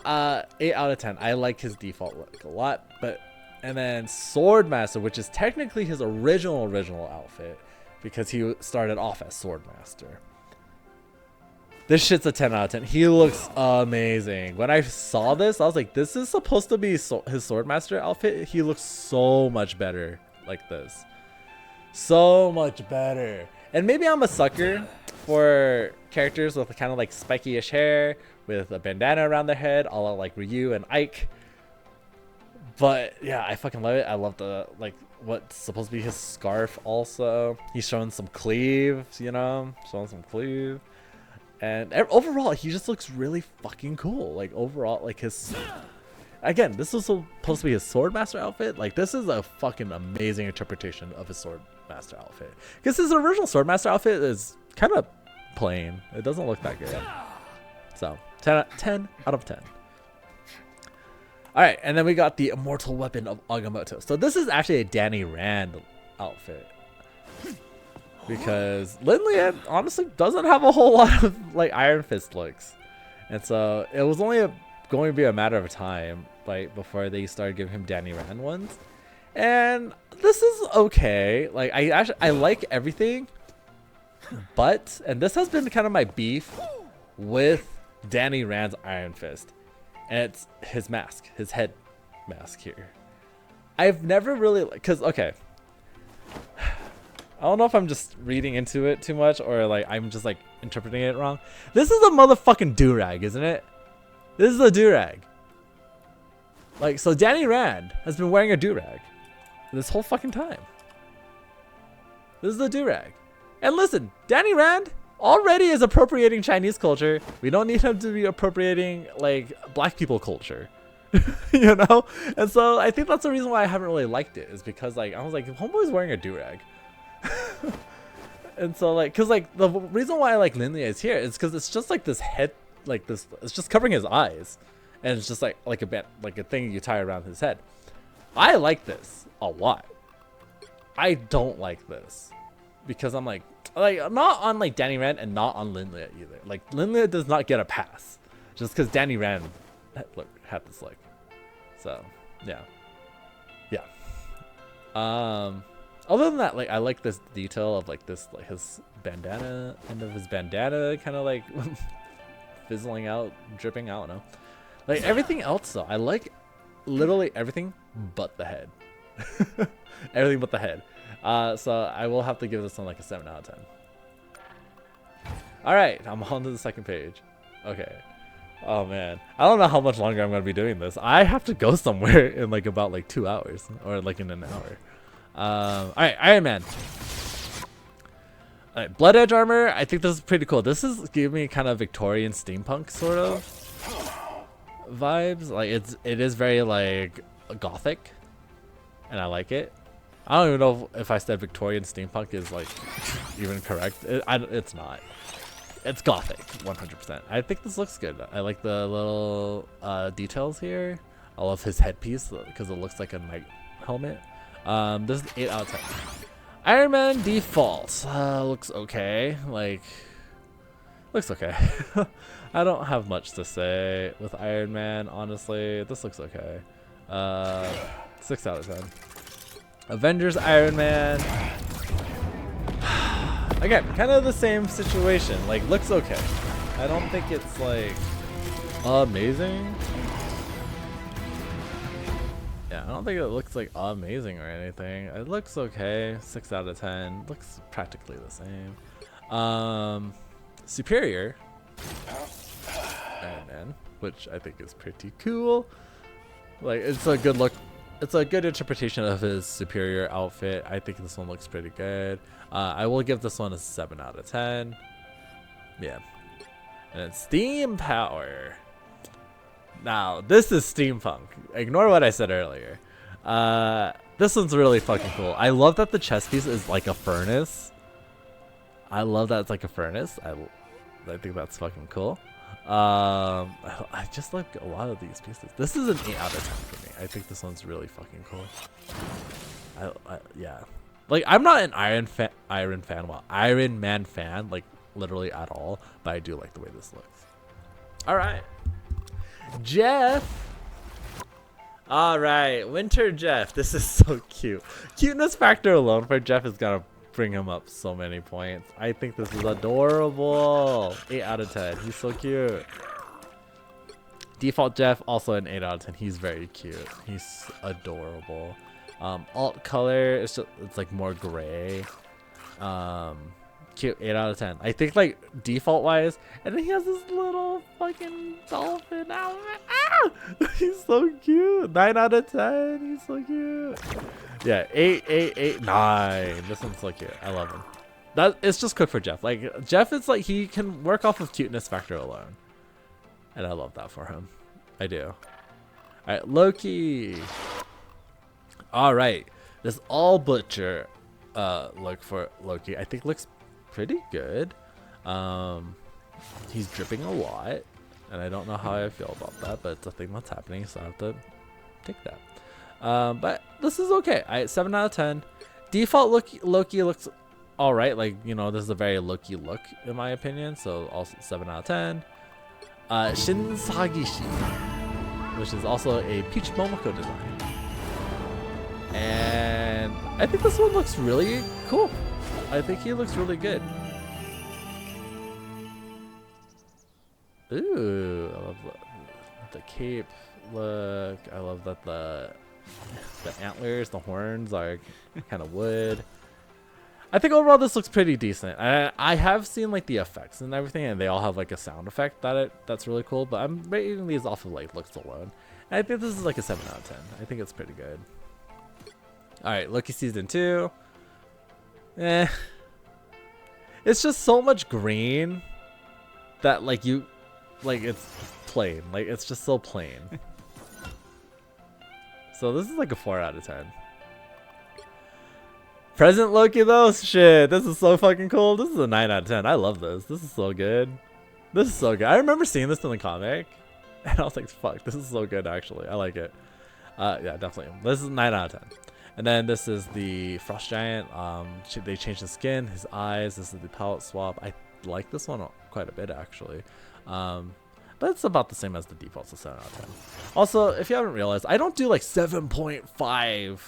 8 out of 10. I like his default look a lot. And then Swordmaster, which is technically his original outfit, because he started off as Swordmaster. This shit's a 10 out of 10. He looks amazing. When I saw this, I was like, this is supposed to be his Swordmaster outfit. He looks so much better like this. So much better. And maybe I'm a sucker for characters with kind of like spiky-ish hair, with a bandana around their head, a la like Ryu and Ike. But yeah, I fucking love it. I love the, like, what's supposed to be his scarf also. He's showing some cleaves, you know? Showing some cleave. And overall, he just looks really fucking cool. Like, overall, like his... Again, this was supposed to be his Swordmaster outfit. Like, this is a fucking amazing interpretation of his Swordmaster outfit. Because his original Swordmaster outfit is kind of plain. It doesn't look that good. So, 10 out of 10. Alright, and then we got the immortal weapon of Agamotto. So this is actually a Danny Rand outfit. Because Lin Lian honestly doesn't have a whole lot of like Iron Fist looks. And so it was only going to be a matter of time like before they started giving him Danny Rand ones. And this is okay. Like I like everything. But, and this has been kind of my beef with Danny Rand's Iron Fist. And it's his mask, his head mask here. I've never really, because, okay. I don't know if I'm just reading into it too much or like I'm just like interpreting it wrong. This is a motherfucking do-rag, isn't it? This is a do-rag. Like, so Danny Rand has been wearing a do-rag this whole fucking time. This is a do-rag. And listen, Danny Rand already is appropriating Chinese culture. We don't need him to be appropriating like black people culture. You know? And so I think that's the reason why I haven't really liked it, is because like I was like, homeboy's wearing a do-rag. And so like, cause like the reason why I like Lin Lian is here is because it's just like this head, like this, it's just covering his eyes, and it's just like a bit like a thing you tie around his head. I like this a lot. I don't like this because I'm like not on like Danny Rand and not on Lin Lian either. Like Lin Lian does not get a pass just because Danny Rand had this look. So yeah. Other than that, like I like this detail of like this, like his bandana, end of his bandana kind of like fizzling out, dripping out. I don't know. Like everything else though, I like literally everything but the head. Everything but the head. So I will have to give this one like a 7 out of 10. All right, I'm on to the second page. Okay. Oh man, I don't know how much longer I'm gonna be doing this. I have to go somewhere in like about like 2 hours or like in an hour. All right, Iron Man. All right, Blood Edge armor. I think this is pretty cool. This is giving me kind of Victorian steampunk sort of vibes. Like it is very like gothic, and I like it. I don't even know if I said Victorian steampunk is like even correct. It's not. It's gothic, 100%. I think this looks good. I like the little details here. I love his headpiece because it looks like a knight helmet. This is 8 out of 10. Iron Man default looks okay. Like, looks okay. I don't have much to say with Iron Man, honestly. This looks okay. 6 out of 10. Avengers Iron Man. Again, kind of the same situation. Like, looks okay. I don't think it's like amazing. Yeah, I don't think it looks like amazing or anything. It looks okay. 6 out of 10. Looks practically the same. Superior Iron Man, which I think is pretty cool. Like, it's a good look. It's a good interpretation of his superior outfit. I think this one looks pretty good. I will give this one a 7 out of 10. Yeah. And it's steam power. Now, this is steampunk. Ignore what I said earlier. This one's really fucking cool. I love that the chest piece is like a furnace. I love that it's like a furnace. I think that's fucking cool. I just like a lot of these pieces. This is an 8 out of 10 for me. I think this one's really fucking cool. Yeah. Like, I'm not an Iron Man fan, like literally at all, but I do like the way this looks. All right, Jeff. All right, Winter Jeff. This is so cute. Cuteness factor alone for Jeff is gonna bring him up so many points. I think this is adorable. 8 out of 10. He's so cute. Default Jeff, also an 8 out of 10. He's very cute. He's adorable. Alt color, it's like more gray. Cute, 8 out of 10. I think like default wise, and then he has this little fucking dolphin outfit. Ah! He's so cute. 9 out of 10. He's so cute. Yeah, 8, 8, 8, 9. This one's so cute. I love him. It's just good for Jeff. Like, Jeff is like, he can work off of cuteness factor alone, and I love that for him. I do. All right, Loki. All right, this all butcher look for Loki, I think looks pretty good. He's dripping a lot, and I don't know how I feel about that, but it's a thing that's happening, so I have to take that. But this is okay. 7 out of 10. Default Loki looks all right. Like, you know, this is a very Loki look in my opinion, so also 7 out of 10. Shin Sagishi, which is also a Peach Momoko design. And I think this one looks really cool. I think he looks really good. Ooh, I love the cape look. I love that the antlers, the horns are kind of wood. I think overall this looks pretty decent. I have seen like the effects and everything, and they all have like a sound effect that's really cool. But I'm rating these off of like looks alone. And I think this is like a 7 out of 10. I think it's pretty good. All right, Loki season 2. It's just so much green that like it's plain. Like, it's just so plain. So this is like a 4 out of 10. Present Loki though, shit, this is so fucking cool. This is a 9 out of 10. I love this. This is so good. This is so good. I remember seeing this in the comic, and I was like, fuck, this is so good actually. I like it. Yeah, definitely. This is 9 out of 10. And then this is the Frost Giant. They changed the skin, his eyes. This is the palette swap. I like this one quite a bit actually. But it's about the same as the default, so 7 out of 10. Also, if you haven't realized, I don't do like 7.5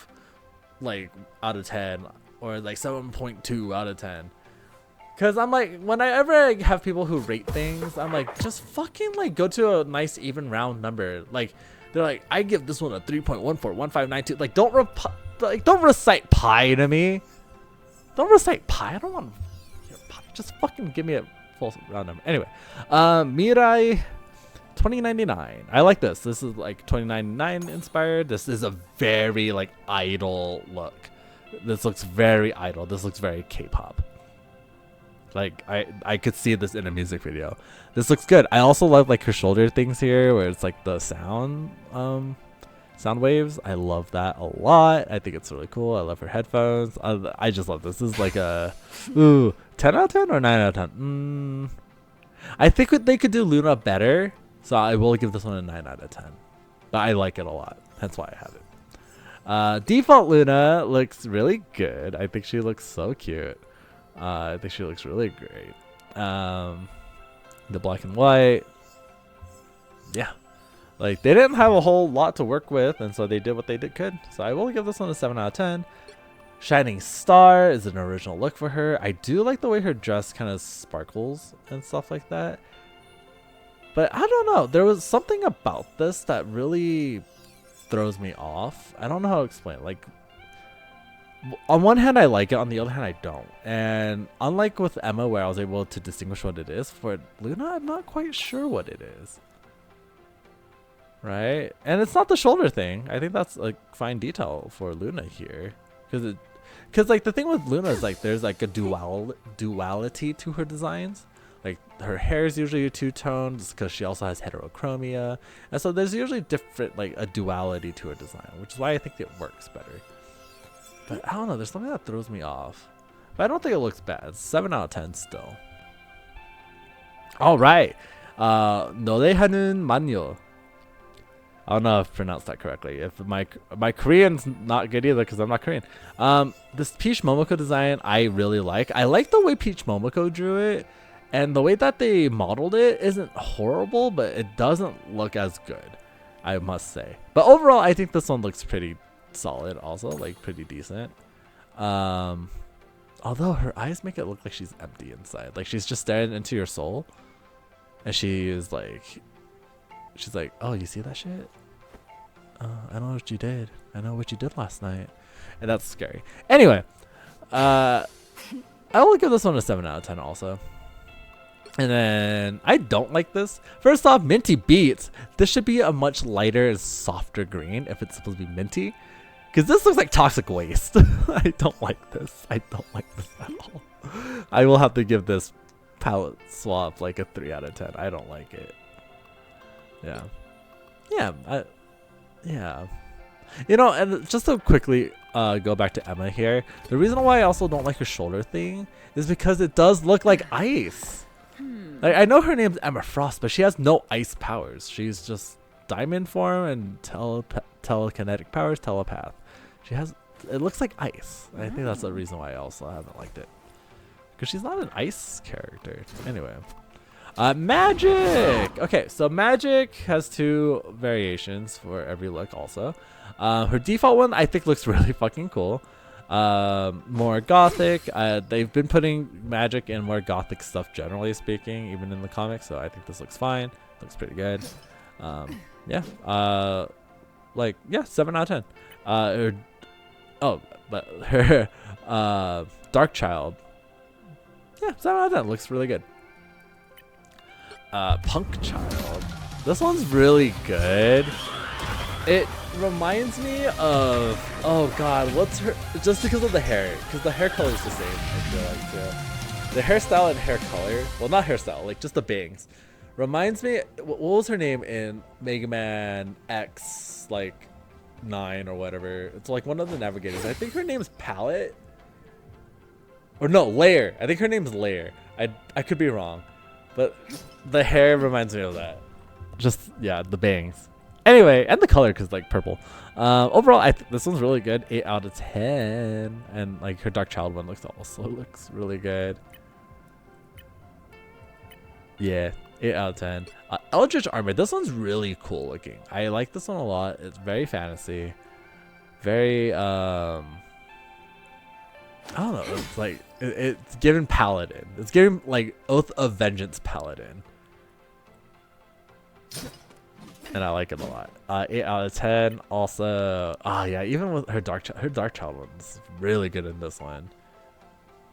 like out of 10 or like 7.2 out of 10. Cause I'm like, whenever I have people who rate things, I'm like, just fucking like go to a nice even round number. Like, they're like, I give this one a 3.141592. Like, don't like, don't recite pi to me. Don't recite pi. I don't want pi. Just fucking give me a full round number. Anyway, Mirai 2099. I like this. This is like 2099 inspired. This is a very like idol look. This looks very idol. This looks very K-pop. Like I could see this in a music video. This looks good. I also love like her shoulder things here where it's like the sound waves. I love that a lot. I think it's really cool. I love her headphones. I just love this. This is like a 10 out of 10 or 9 out of 10. I think they could do Luna better, so I will give this one a 9 out of 10. But I like it a lot. That's why I have it. Default Luna looks really good. I think she looks so cute. I think she looks really great. The black and white. Yeah. Like, they didn't have a whole lot to work with, and so they did what they could. So I will give this one a 7 out of 10. Shining Star is an original look for her. I do like the way her dress kind of sparkles and stuff like that. But I don't know. There was something about this that really throws me off. I don't know how to explain it. Like, on one hand, I like it. On the other hand, I don't. And unlike with Emma, where I was able to distinguish what it is, for Luna, I'm not quite sure what it is. Right? And it's not the shoulder thing. I think that's like fine detail for Luna here. Because like the thing with Luna is like there's like a duality to her designs. Like her hair is usually a two-tone because she also has heterochromia. And so there's usually different, like a duality to her design, which is why I think it works better. But I don't know, there's something that throws me off. But I don't think it looks bad. 7 out of 10 still. Alright. 노래하는 마녀. I don't know if I pronounced that correctly. If my Korean's not good either because I'm not Korean. This Peach Momoko design I really like. I like the way Peach Momoko drew it. And the way that they modeled it isn't horrible, but it doesn't look as good, I must say. But overall, I think this one looks pretty solid also, like pretty decent. Although her eyes make it look like she's empty inside. Like she's just staring into your soul. And she's like, oh, you see that shit? I know what you did. I know what you did last night. And that's scary. Anyway, I will give this one a 7 out of 10 also. And then I don't like this. First off, minty beats. This should be a much lighter and softer green if it's supposed to be minty. Because this looks like toxic waste. I don't like this. I don't like this at all. I will have to give this palette swap like a 3 out of 10. I don't like it. Yeah. Yeah. You know, and just to quickly go back to Emma here. The reason why I also don't like her shoulder thing is because it does look like ice. Like, I know her name's Emma Frost, but she has no ice powers. She's just diamond form and telekinetic powers, telepath. It looks like ice. I think that's the reason why I also haven't liked it. Because she's not an ice character. Anyway. Magic! Okay, so Magic has 2 variations for every look also. Her default one I think looks really fucking cool. More gothic. They've been putting Magic in more gothic stuff generally speaking, even in the comics, so I think this looks fine. Looks pretty good. Yeah. 7 out of 10. But her Dark Child. Yeah, 7 out of 10. Looks really good. Punk Child. This one's really good. It reminds me of, oh god, what's her, just because of the hair, because the hair color is the same, I feel like, too. The hairstyle and hair color, well, not hairstyle, like just the bangs, reminds me, what was her name in Mega Man X, like 9 or whatever. It's like one of the navigators. I think her name's Palette, or no, Layer. I think her name's Layer. I could be wrong, but the hair reminds me of that. Just, yeah, the bangs. Anyway, and the color, because like purple. Overall, this one's really good. 8 out of 10. And like her Dark Child one also looks really good. Yeah, 8 out of 10. Eldritch Armor. This one's really cool looking. I like this one a lot. It's very fantasy. Very, I don't know. It's like, it's given Paladin. It's given like Oath of Vengeance Paladin. and I like it a lot. 8 out of 10. Also, yeah, even with her dark child one's really good in this one.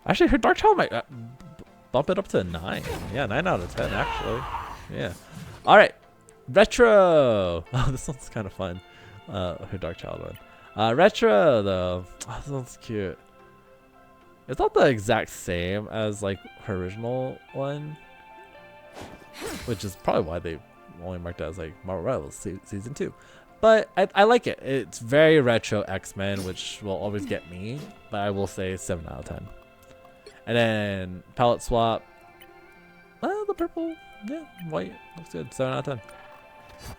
Actually, her dark child might bump it up to a 9. Yeah, 9 out of 10 actually. Yeah. All right, retro. Oh, this one's kind of fun. Her dark child one. Retro though. Oh, this one's cute. It's not the exact same as like her original one, which is probably why they only marked it as like Marvel Rivals season 2. But I like it. It's very retro X-Men, which will always get me, but I will say 7 out of 10. And then palette swap. The purple, yeah, white looks good. 7 out of 10.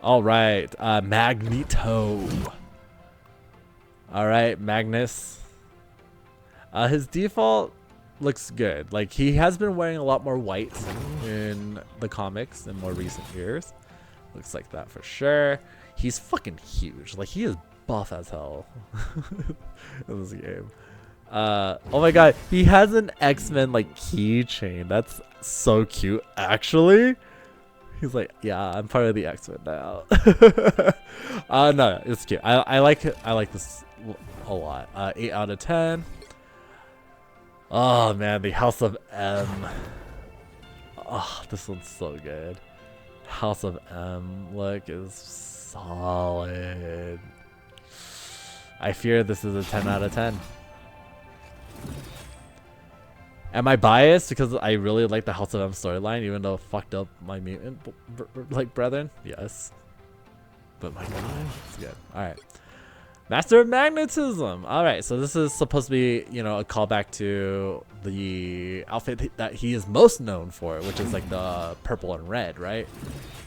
All right, Magneto. All right, Magnus. His default looks good. Like, he has been wearing a lot more white in the comics in more recent years. Looks like that for sure. He's fucking huge. Like, he is buff as hell in this game. Oh my god, he has an X-Men like keychain. That's so cute, actually. He's like, yeah, I'm part of the X-Men now. No, it's cute. I like it. I like this a lot. 8 out of 10. Oh man, the House of M. Oh, this one's so good. House of M look is solid. I fear this is a 10 out of 10. Am I biased because I really like the House of M storyline, even though it fucked up my mutant like brethren? Yes. But my god, it's good. All right. Master of Magnetism. All right, so this is supposed to be, you know, a callback to the outfit that he is most known for, which is like the purple and red, right?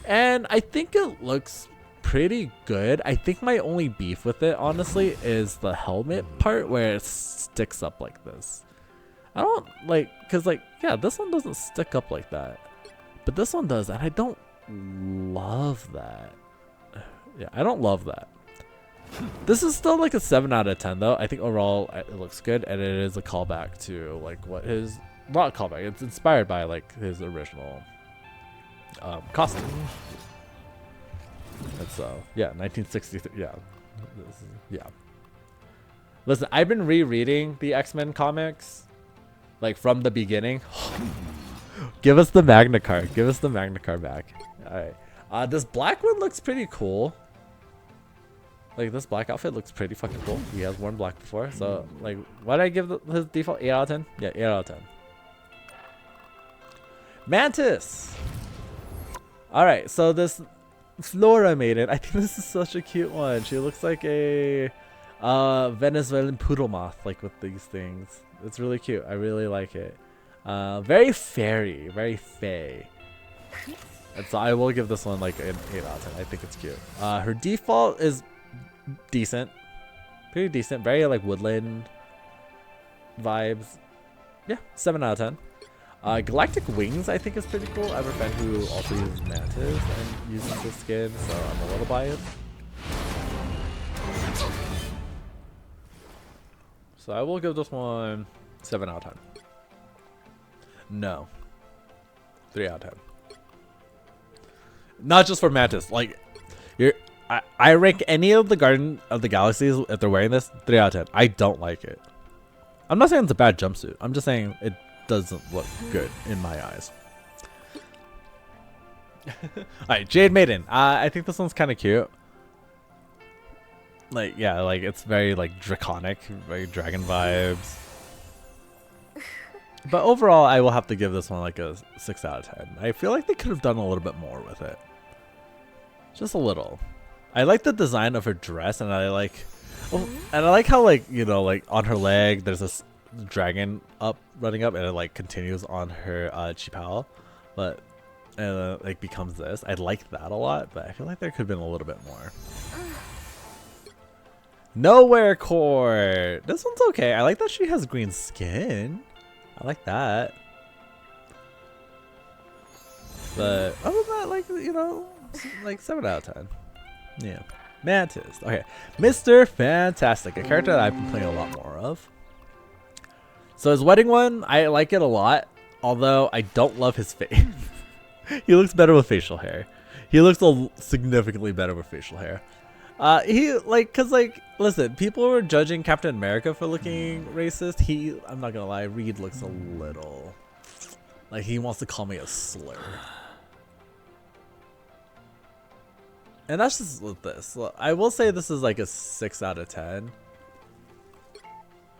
And I think it looks pretty good. I think my only beef with it, honestly, is the helmet part where it sticks up like this. I don't like, cause like, yeah, this one doesn't stick up like that, but this one does, and I don't love that. Yeah, I don't love that. This is still like a 7 out of 10 though. I think overall it looks good, and it is a callback to like what his, not a callback, it's inspired by like his original costume. And so yeah, 1963. Yeah, yeah. Listen, I've been rereading the X-Men comics like from the beginning. Give us the Magna card. Give us the Magna card back. All right. This black one looks pretty cool. Like, this black outfit looks pretty fucking cool. He has worn black before. So, like, why did I give his default 8 out of 10? Yeah, 8 out of 10. Mantis! Alright, so this Flora maiden. I think this is such a cute one. She looks like a Venezuelan poodle moth, like, with these things. It's really cute. I really like it. Very fairy. Very fae. And so I will give this one, like, an 8 out of 10. I think it's cute. Her default is decent, pretty decent, very like woodland vibes. Yeah, 7 out of 10. Galactic Wings I think is pretty cool. I have a friend who also uses Mantis and uses this skin, so I'm a little biased. So I will give this one 7 out of 10. No, 3 out of 10. Not just for Mantis, like I rank any of the Guardian of the Galaxies, if they're wearing this, 3 out of 10. I don't like it. I'm not saying it's a bad jumpsuit. I'm just saying it doesn't look good in my eyes. Alright, Jade Maiden. I think this one's kind of cute. Like, yeah, like it's very like draconic, very dragon vibes. But overall, I will have to give this one like a 6 out of 10. I feel like they could have done a little bit more with it. Just a little. I like the design of her dress, and I like how, like, you know, like on her leg there's this dragon running up, and it like continues on her chipao, but like becomes this. I like that a lot, but I feel like there could have been a little bit more. Nowhere Court. This one's okay. I like that she has green skin. I like that. But other than that, like, you know, like 7 out of 10. Yeah. Mantis. Okay. Mr. Fantastic. A character that I've been playing a lot more of. So his wedding one, I like it a lot. Although I don't love his face. He looks better with facial hair. He looks significantly better with facial hair. Cause listen, people were judging Captain America for looking racist. I'm not gonna lie, Reed looks a little like he wants to call me a slur. And that's just with this. I will say this is like a 6 out of 10.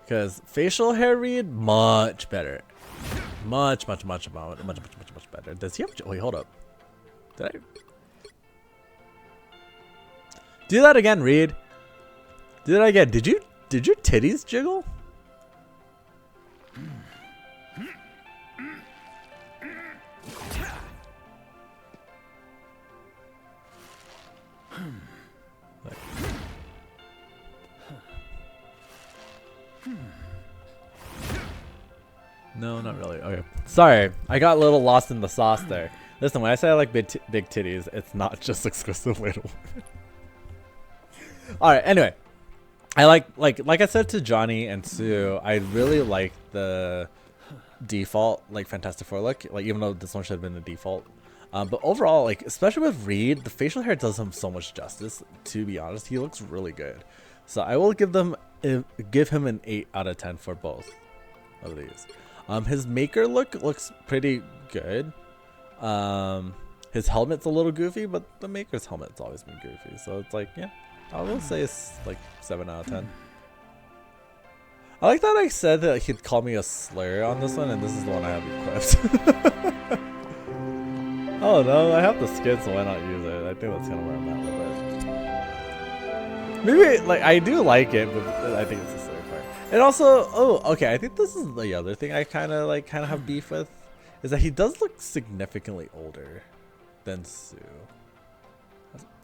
Because facial hair Reed, much better. Much better. Does he have, wait, hold up. Did I? Do that again, Reed. Do that again. Did your titties jiggle? No, not really. Okay. Sorry, I got a little lost in the sauce there. Listen, when I say I like big titties, it's not just exclusively to women. Alright, anyway. I like I said to Johnny and Sue, I really like the default, like, Fantastic Four look. Like, even though this one should have been the default. But overall, like, especially with Reed, the facial hair does him so much justice, to be honest. He looks really good. So I will give him an 8 out of 10 for both of these. His maker look looks pretty good. His helmet's a little goofy, but the maker's helmet's always been goofy. So it's like, yeah, I will say it's like 7 out of 10. I like that I said that he'd call me a slur on this one, and this is the one I have equipped. Oh no, I have the skin, so why not use it? I think that's kind of where I'm at with it. Maybe, like, I do like it, but I think it's a slur part. And also, oh, okay, I think this is the other thing I kind of have beef with, is that he does look significantly older than Sue.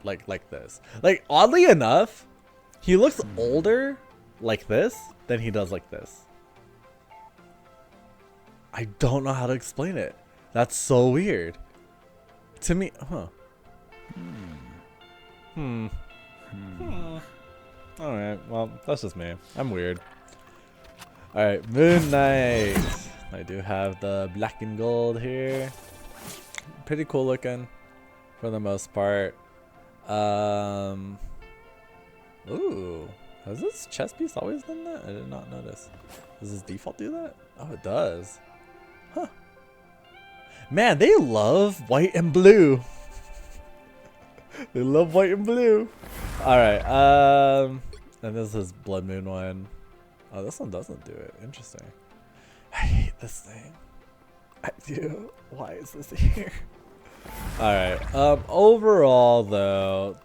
Like this. Like, oddly enough, he looks older like this than he does like this. I don't know how to explain it. That's so weird. To me, huh? Alright, well, that's just me. I'm weird. Alright, Moon Knight. I do have the black and gold here. Pretty cool looking for the most part. Ooh. Has this chest piece always done that? I did not notice. Does this default do that? Oh, it does. Huh. Man, they love white and blue. They love white and blue. Alright, and this is Blood Moon one. Oh, this one doesn't do it. Interesting. I hate this thing. I do. Why is this here? Alright, overall though,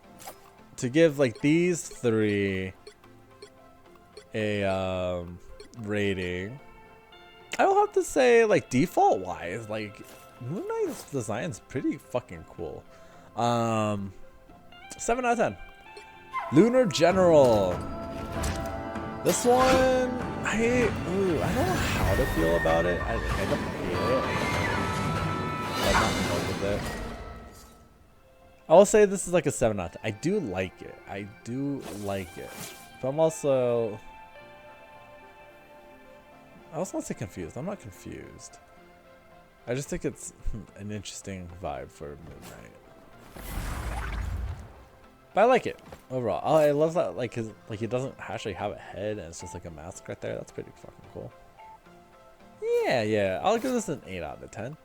to give like these three a rating, I will have to say, like, default wise, like, Moon Knight's design's pretty fucking cool. 7 out of 10. Lunar General. This one, I don't know how to feel about it. I don't hate it. I'm not in love with it. I will say this is like a 7 out of 10. I do like it. I do like it. But I'm also want to say confused. I'm not confused. I just think it's an interesting vibe for Moon Knight. But I like it overall. Oh, I love that, like, he doesn't actually have a head and it's just like a mask right there. That's pretty fucking cool. Yeah. I'll give this an 8 out of 10.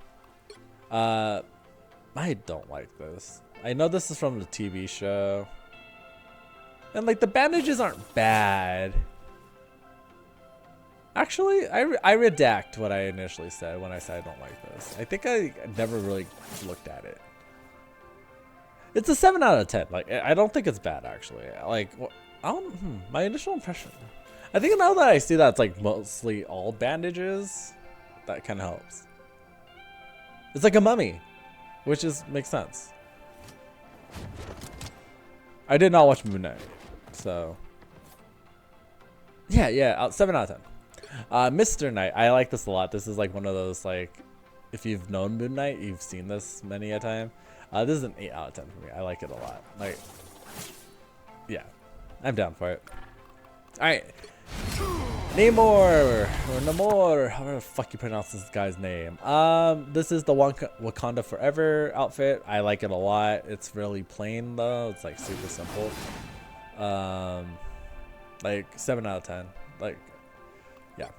I don't like this. I know this is from the TV show. And like the bandages aren't bad. Actually, I redact what I initially said when I said I don't like this. I think I never really looked at it. It's a 7 out of 10. Like, I don't think it's bad, actually. Like, my initial impression. I think now that I see that it's like mostly all bandages, that kind of helps. It's like a mummy, which makes sense. I did not watch Moon Knight, so yeah, 7 out of 10. Mr. Knight, I like this a lot. This is like one of those, like, if you've known Moon Knight, you've seen this many a time. This is an 8 out of 10 for me. I like it a lot. Like, yeah, I'm down for it. All right. Namor or Namor, however the fuck you pronounce this guy's name. This is the Wakanda Forever outfit. I like it a lot. It's really plain though. It's like super simple. Like 7 out of 10. Like, yeah.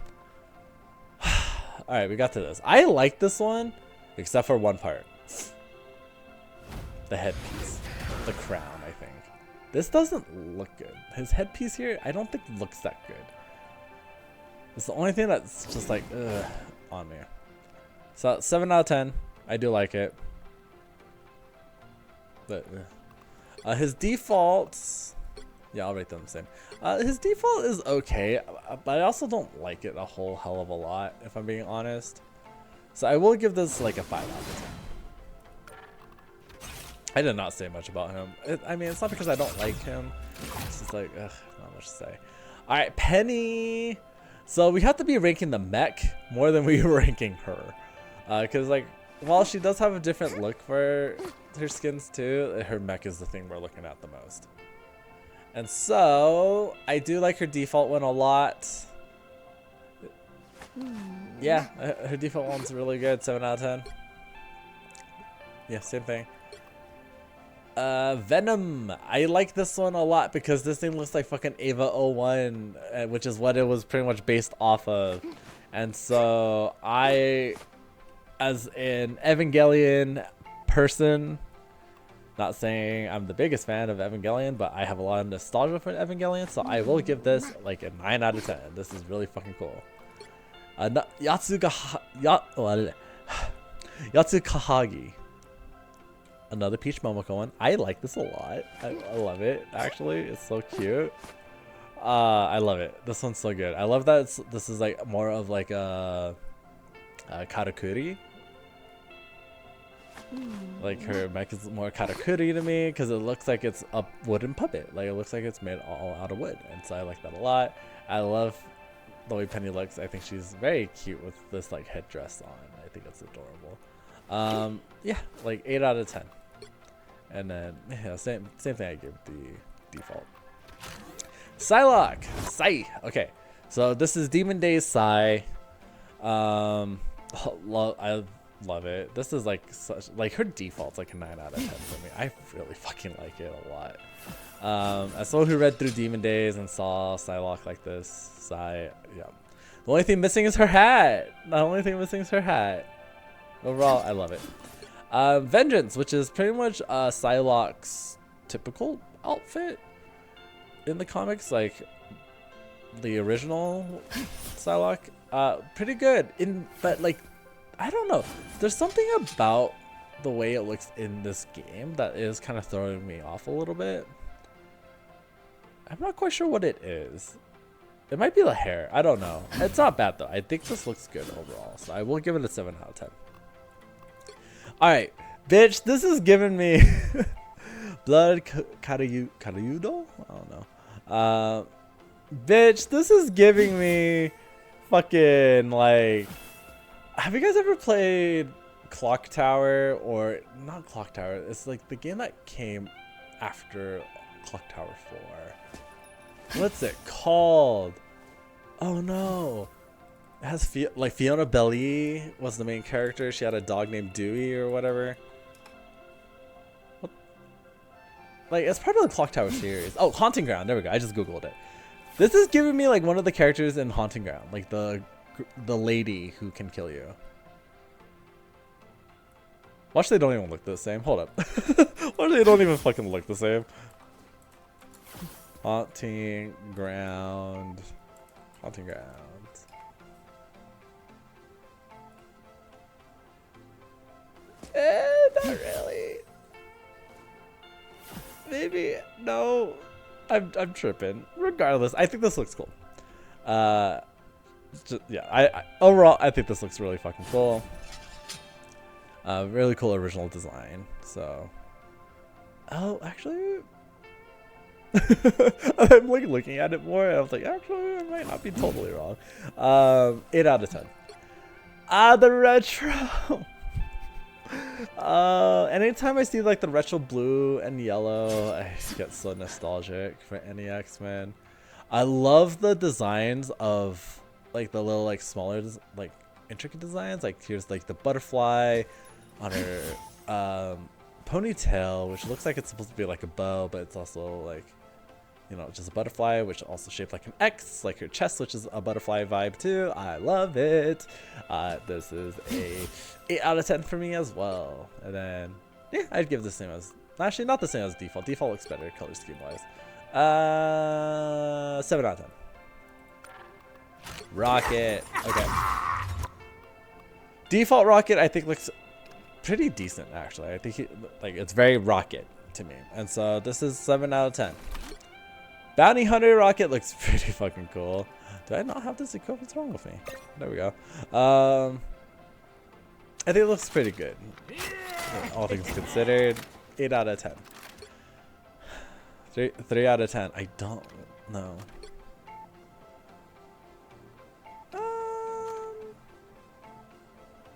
All right, we got to this. I like this one, except for one part. The headpiece, the crown. I think this doesn't look good. His headpiece here, I don't think looks that good. It's the only thing that's just like, ugh, on me. So 7 out of 10. I do like it. But his defaults, yeah, I'll rate them the same. His default is okay, but I also don't like it a whole hell of a lot, if I'm being honest. So I will give this like a 5 out of 10. I did not say much about him. I mean, it's not because I don't like him. It's just like, ugh, not much to say. All right, Penny. So we have to be ranking the mech more than we were ranking her. Because like, while she does have a different look for her skins too, her mech is the thing we're looking at the most. And so, I do like her default one a lot. Yeah, her default one's really good, 7 out of 10. Yeah, same thing. Venom. I like this one a lot because this thing looks like fucking Ava 01, which is what it was pretty much based off of. And so I, as an Evangelion person, not saying I'm the biggest fan of Evangelion, but I have a lot of nostalgia for Evangelion, so I will give this like a 9 out of 10. This is really fucking cool. Yatsukahagi. Another Peach Momoko one. I like this a lot. I love it, actually. It's so cute. I love it. This one's so good. I love that this is like more of like a karakuri. Like her mech is more karakuri to me because it looks like it's a wooden puppet. Like it looks like it's made all out of wood, and so I like that a lot. I love the way Penny looks. I think she's very cute with this like headdress on. I think it's adorable. Yeah, like 8 out of 10. And then yeah, same thing I gave the default. Sai-locke. Sai. Okay, so this is Demon Days Sai. I love it. This is like such like her default's like a 9 out of 10 for me. I really fucking like it a lot. As someone who read through Demon Days and saw Sai-locke like this, Sai, yeah. The only thing missing is her hat. The only thing missing is her hat. Overall, I love it. Vengeance, which is pretty much Sai-locke's typical outfit in the comics, like the original Sai-locke. Pretty good. But like, I don't know. There's something about the way it looks in this game that is kind of throwing me off a little bit. I'm not quite sure what it is. It might be the hair. I don't know. It's not bad though. I think this looks good overall. So I will give it a 7 out of 10. Alright. Bitch, this is giving me blood karayudo? I don't know. Bitch, this is giving me fucking like, have you guys ever played Clock Tower? Or not Clock Tower, it's like the game that came after Clock Tower 4. What's it called? Oh no. It has like Fiona Belly was the main character. She had a dog named Dewey or whatever. What? Like it's part of the Clock Tower series. Oh, Haunting Ground. There we go. I just googled it. This is giving me like one of the characters in Haunting Ground, like the lady who can kill you. Watch, they don't even look the same. Hold up. Watch, they don't even fucking look the same. Haunting Ground. Haunting Ground. Not really. Maybe. No. I'm tripping. Regardless, I think this looks cool. Yeah, overall, I think this looks really fucking cool. Really cool original design. So, oh, actually, I'm like looking at it more, and I was like, actually, I might not be totally wrong. 8 out of 10. The retro. Anytime I see like the retro blue and yellow, I get so nostalgic for any X-Men. I love the designs of like the little like smaller like intricate designs. Like here's like the butterfly on her ponytail, which looks like it's supposed to be like a bow, but it's also like, you know, just a butterfly, which also shaped like an X, like her chest, which is a butterfly vibe too. I love it. This is a 8 out of 10 for me as well. And then yeah, I'd give the same as, actually not the same as default. Default looks better color scheme wise. 7 out of 10. Rocket. Okay. Default Rocket I think looks pretty decent actually. I think like it's very Rocket to me, and so this is 7 out of 10. Bounty Hunter Rocket looks pretty fucking cool. Do I not have this equipped? What's wrong with me? There we go. I think it looks pretty good. All things considered, 8 out of 10. 3 out of 10. I don't know.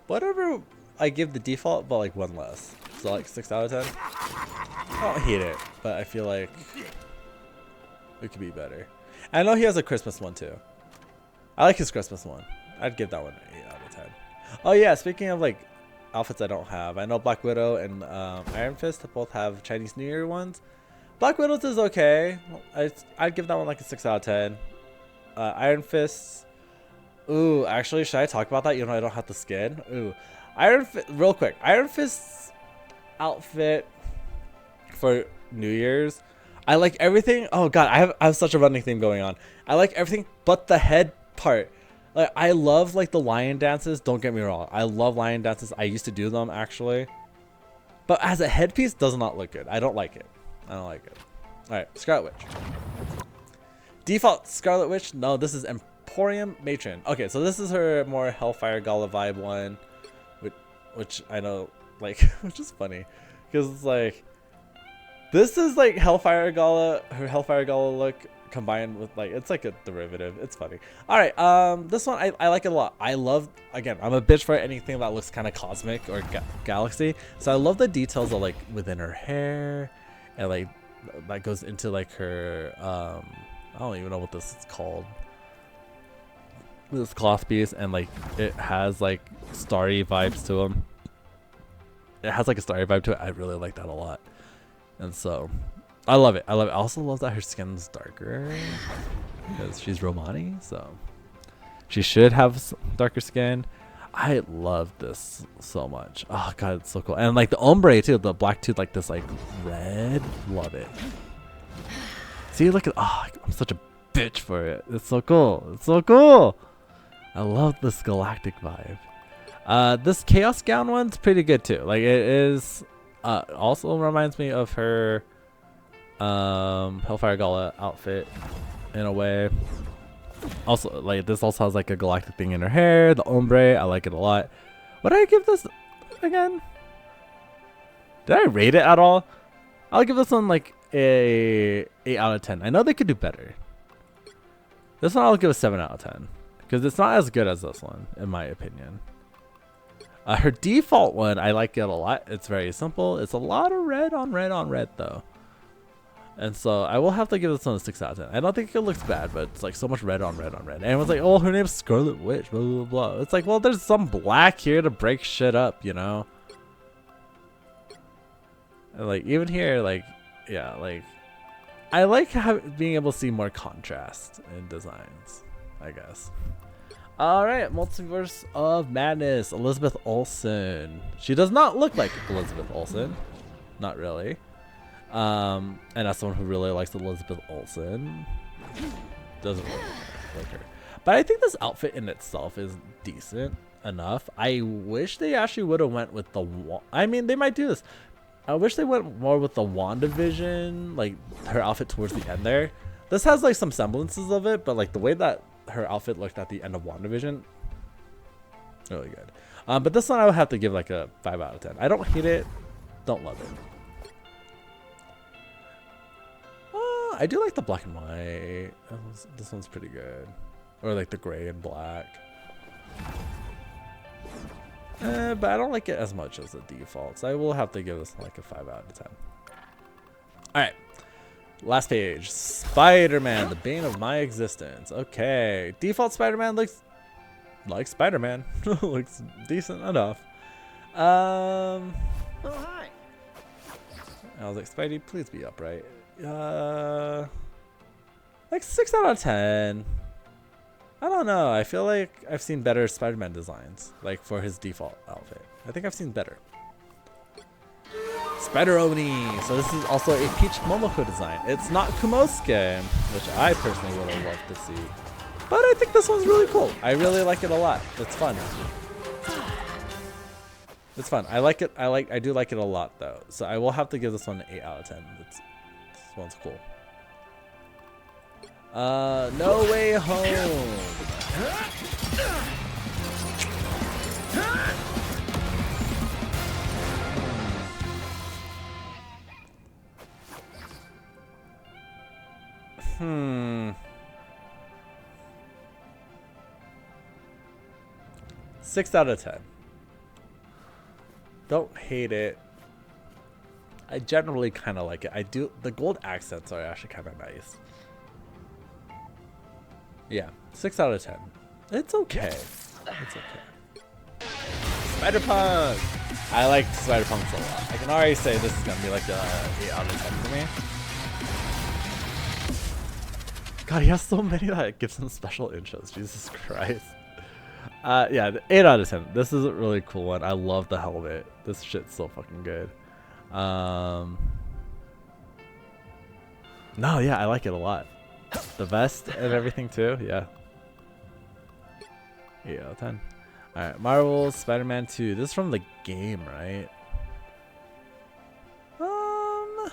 Whatever I give the default, but like 1 less. So like 6 out of 10. I don't hate it, but I feel like it could be better. I know he has a Christmas one too. I like his Christmas one. I'd give that one an 8 out of 10. Oh yeah, speaking of like outfits I don't have, I know Black Widow and Iron Fist both have Chinese New Year ones. Black Widow's is okay. I'd give that one like a 6 out of 10. Iron Fist. Ooh, actually, should I talk about that? You know, I don't have the skin. Ooh, real quick. Iron Fist's outfit for New Year's. I like everything. Oh god, I have such a running theme going on. I like everything but the head part. Like I love like the lion dances. Don't get me wrong. I love lion dances. I used to do them actually. But as a headpiece, does not look good. I don't like it. I don't like it. All right, Scarlet Witch. Default Scarlet Witch. No, this is Emporium Matron. Okay, so this is her more Hellfire Gala vibe one, which I know, like, which is funny, because it's like, this is like Hellfire Gala, her Hellfire Gala look combined with like, it's like a derivative. It's funny. All right, this one I like it a lot. I love, again, I'm a bitch for anything that looks kind of cosmic or galaxy. So I love the details of like within her hair, and like that goes into like her I don't even know what this is called. This cloth piece, and like it has like starry vibes to them. It has like a starry vibe to it. I really like that a lot, and so I love it. I love it. I also love that her skin's darker because she's Romani, so she should have darker skin. I love this so much. Oh god, it's so cool. And like the ombre too, the black tooth, like this like red. Love it. See, look at, oh, I'm such a bitch for it. It's so cool. It's so cool. I love this galactic vibe. This chaos gown one's pretty good too. Like it is also reminds me of her Hellfire Gala outfit in a way. Also, like this also has like a galactic thing in her hair. The ombre, I like it a lot. What did I give this again? Did I rate it at all? I'll give this one like a 8 out of 10. I know they could do better. This one I'll give a 7 out of 10 because it's not as good as this one in my opinion. Her default one, I like it a lot. It's very simple. It's a lot of red on red on red though. And so I will have to give this one a 6 out of 10. I don't think it looks bad, but it's like so much red on red on red. And everyone's like, oh, her name's Scarlet Witch, blah, blah, blah. It's like, well, there's some black here to break shit up, you know? And like, even here, like, yeah, like, I like being able to see more contrast in designs, I guess. All right, Multiverse of Madness, Elizabeth Olsen. She does not look like Elizabeth Olsen. Not really. And as someone who really likes Elizabeth Olsen, doesn't really like her. But I think this outfit in itself is decent enough. I wish they actually would have went with the, I mean, they might do this. I wish they went more with the WandaVision, like her outfit towards the end there. This has like some semblances of it, but like the way that her outfit looked at the end of WandaVision, really good. But this one I would have to give like a 5 out of 10. I don't hate it, don't love it. I do like the black and white. This one's pretty good. Or like the gray and black. But I don't like it as much as the default. So I will have to give this like a 5 out of 10. Alright. Last page. Spider-Man, the bane of my existence. Okay. Default Spider-Man looks like Spider-Man. Looks decent enough. Oh, hi. I was like, Spidey, please be upright. Like 6 out of 10. I don't know. I feel like I've seen better Spider-Man designs, like for his default outfit. I think I've seen better. Spider-Oni. So this is also a Peach Momoko design. It's not Kumosuke, which I personally would have loved to see. But I think this one's really cool. I really like it a lot. It's fun. It's fun. I like it. I do like it a lot though. So I will have to give this one an 8 out of 10. This one's cool. No Way Home. Hmm. 6 out of 10. Don't hate it. I generally kind of like it. I do. The gold accents are actually kind of nice. Yeah, 6 out of 10. It's okay. It's okay. Spider-Punk. I like Spider-Punks a lot. I can already say this is gonna be like a 8 out of 10 for me. God, he has so many that it gives him special intros. Jesus Christ. Yeah, 8 out of 10. This is a really cool one. I love the helmet. This shit's so fucking good. No, yeah, I like it a lot. The vest and everything too, yeah. 8 out of 10. Alright, Marvel's Spider-Man 2. This is from the game, right? Oh,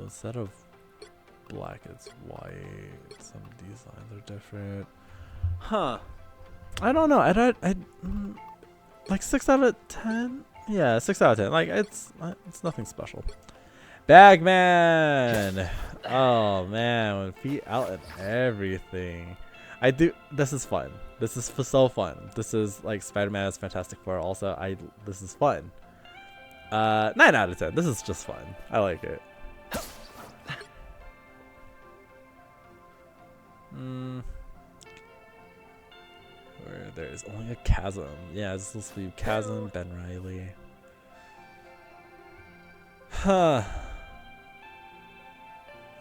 instead of black, it's white. Some designs are different. Huh. I don't know. I like 6 out of 10? Yeah, 6 out of 10. Like, it's nothing special. Bagman! Oh, man. With feet out and everything. This is fun. This is so fun. This is like Spider-Man is Fantastic Four also. This is fun. 9 out of 10. This is just fun. I like it. Where there's only a chasm. Yeah, this will be Chasm, Ben Reilly. Huh.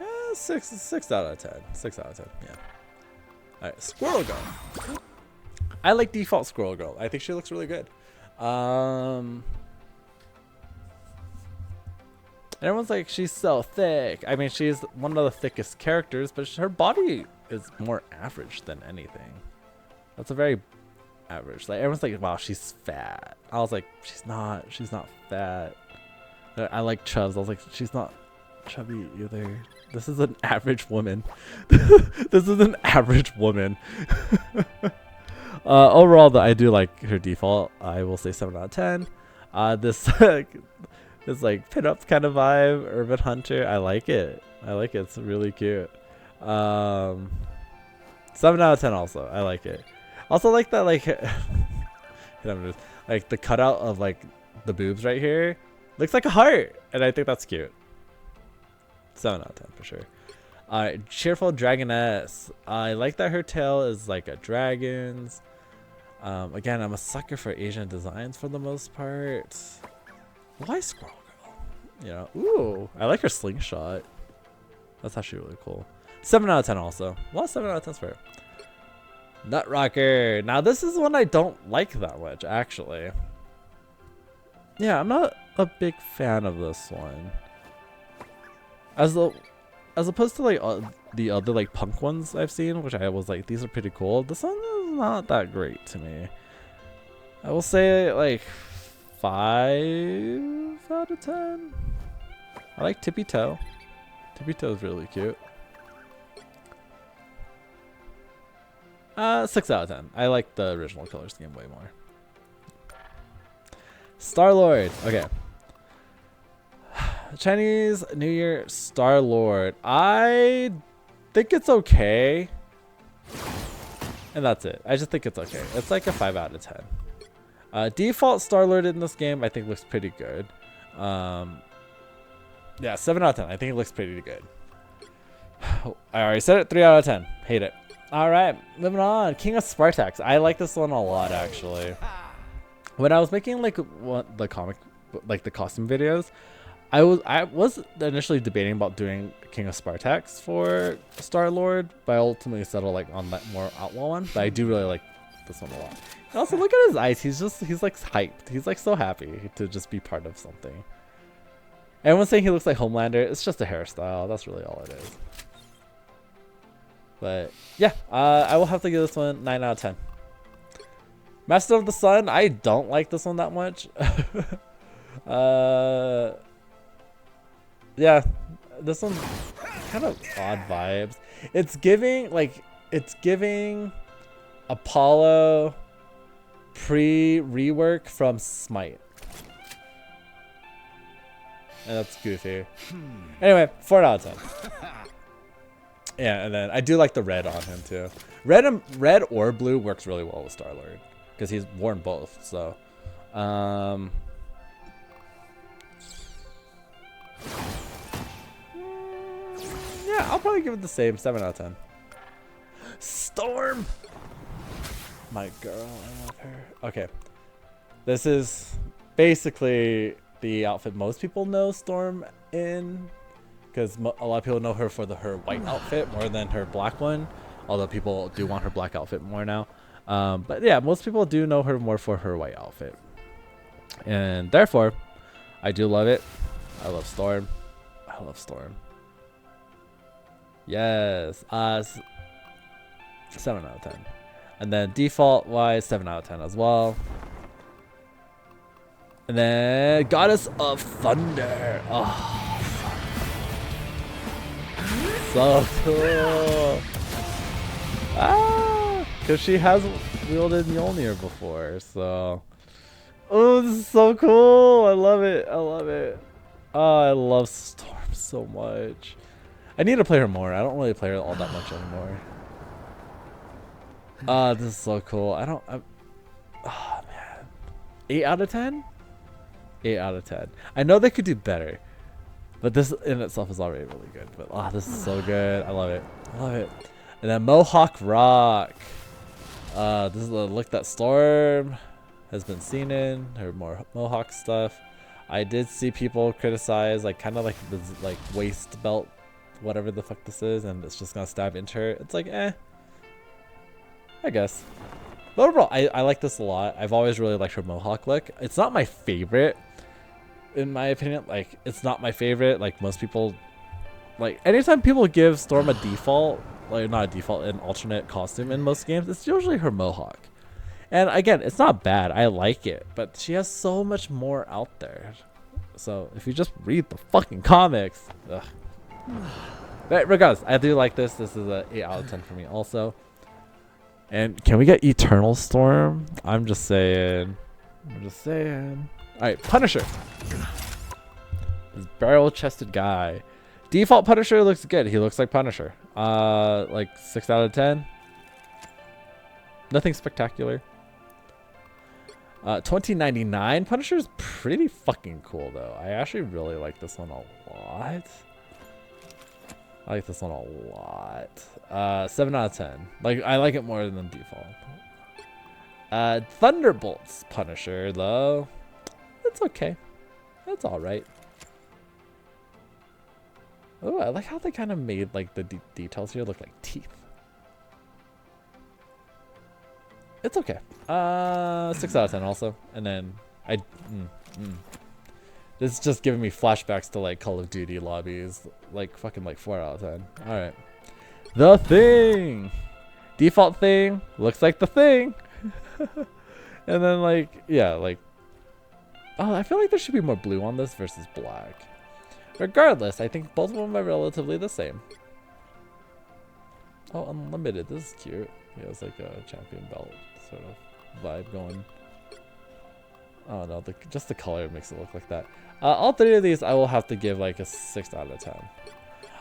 Yeah, 6 out of 10. 6 out of 10, yeah. Alright, Squirrel Girl. I like default Squirrel Girl. I think she looks really good. Everyone's like, she's so thick. I mean, she's one of the thickest characters, but her body is more average than anything. That's a very average. Like, everyone's like, wow, she's fat. I was like, she's not fat. I like chubs. I was like, she's not chubby either. This is an average woman. This is an average woman. Overall, though, I do like her default. I will say 7 out of 10. This like pin-up kind of vibe, Urban Hunter. I like it. I like it. It's really cute. 7 out of 10 also. I like it. Also like that, like like the cutout of like the boobs right here looks like a heart, and I think that's cute. 7 out of 10 for sure. Cheerful Dragoness. I like that her tail is like a dragon's. Again, I'm a sucker for Asian designs for the most part. Why Squirrel Girl? You know, ooh, I like her slingshot. That's actually really cool. 7 out of 10 also. Well, 7 out of 10 is fair. Nutrocker. Now this is one I don't like that much, actually. Yeah, I'm not a big fan of this one. As opposed to like the other like punk ones I've seen, which I was like, these are pretty cool. This one is not that great to me. I will say like 5 out of 10. I like Tippy-toe. Tippy-toe is really cute. 6 out of 10. I like the original color scheme way more. Star-Lord. Okay. Chinese New Year Star-Lord. I think it's okay. And that's it. I just think it's okay. It's like a 5 out of 10. Default Star-Lord in this game I think looks pretty good. Yeah, 7 out of 10. I think it looks pretty good. I already said it. 3 out of 10. Hate it. All right, moving on. King of Spartax. I like this one a lot, actually. When I was making like the comic, like the costume videos, I was initially debating about doing King of Spartax for Star-Lord, but I ultimately settled like on that more outlaw one. But I do really like this one a lot. And also, look at his eyes. He's like hyped. He's like so happy to just be part of something. Everyone's saying he looks like Homelander. It's just a hairstyle. That's really all it is. But yeah, I will have to give this one 9 out of 10. Master of the Sun. I don't like this one that much. Yeah, this one's kind of odd vibes. It's giving Apollo pre-rework from Smite. And that's goofy. Anyway, 4 out of 10. Yeah, and then I do like the red on him too. Red or blue works really well with Star-Lord because he's worn both. So, yeah, I'll probably give it the same 7 out of 10. Storm, my girl, I love her. Okay, this is basically the outfit most people know Storm in, because a lot of people know her for her white outfit more than her black one, although people do want her black outfit more now. But yeah, most people do know her more for her white outfit, and therefore I do love it. I love Storm. I love Storm. Yes. 7 out of 10. And then default wise, 7 out of 10 as well. And then Goddess of Thunder. Oh, so cool. Because she has wielded Mjolnir before, so. Oh, this is so cool. I love it. I love it. Oh, I love Storm so much. I need to play her more. I don't really play her all that much anymore. This is so cool. Oh, man. 8 out of 10? 8 out of 10. I know they could do better, but this in itself is already really good. But this is so good. I love it. I love it. And then Mohawk Rock. This is the look that Storm has been seen in, her more Mohawk stuff. I did see people criticize like kind of like the like waist belt, whatever the fuck this is, and it's just gonna stab into her. It's like I guess. But overall, I like this a lot. I've always really liked her Mohawk look. It's not my favorite, in my opinion. Like, it's not my favorite. Like, most people, like, anytime people give Storm a default, like, not a default, an alternate costume in most games, it's usually her Mohawk. And again, it's not bad. I like it. But she has so much more out there. So, if you just read the fucking comics. Ugh. But regardless, I do like this. This is a 8 out of 10 for me also. And can we get Eternal Storm? I'm just saying. Alright, Punisher. This barrel-chested guy. Default Punisher looks good. He looks like Punisher. Like 6 out of 10. Nothing spectacular. 2099 Punisher is pretty fucking cool though. I actually really like this one a lot. I like this one a lot. 7 out of 10. Like, I like it more than default. Thunderbolts Punisher, though. It's okay. It's alright. Oh, I like how they kind of made, like, the details here look like teeth. It's okay. 6 out of 10 also. And then, this is just giving me flashbacks to like Call of Duty lobbies, like fucking like 4 out of 10. All right, The Thing, default Thing looks like the Thing, and then like yeah, like I feel like there should be more blue on this versus black. Regardless, I think both of them are relatively the same. Oh, Unlimited, this is cute. He has like a champion belt sort of vibe going. Oh no, just the color makes it look like that. All 3 of these I will have to give like a 6 out of 10.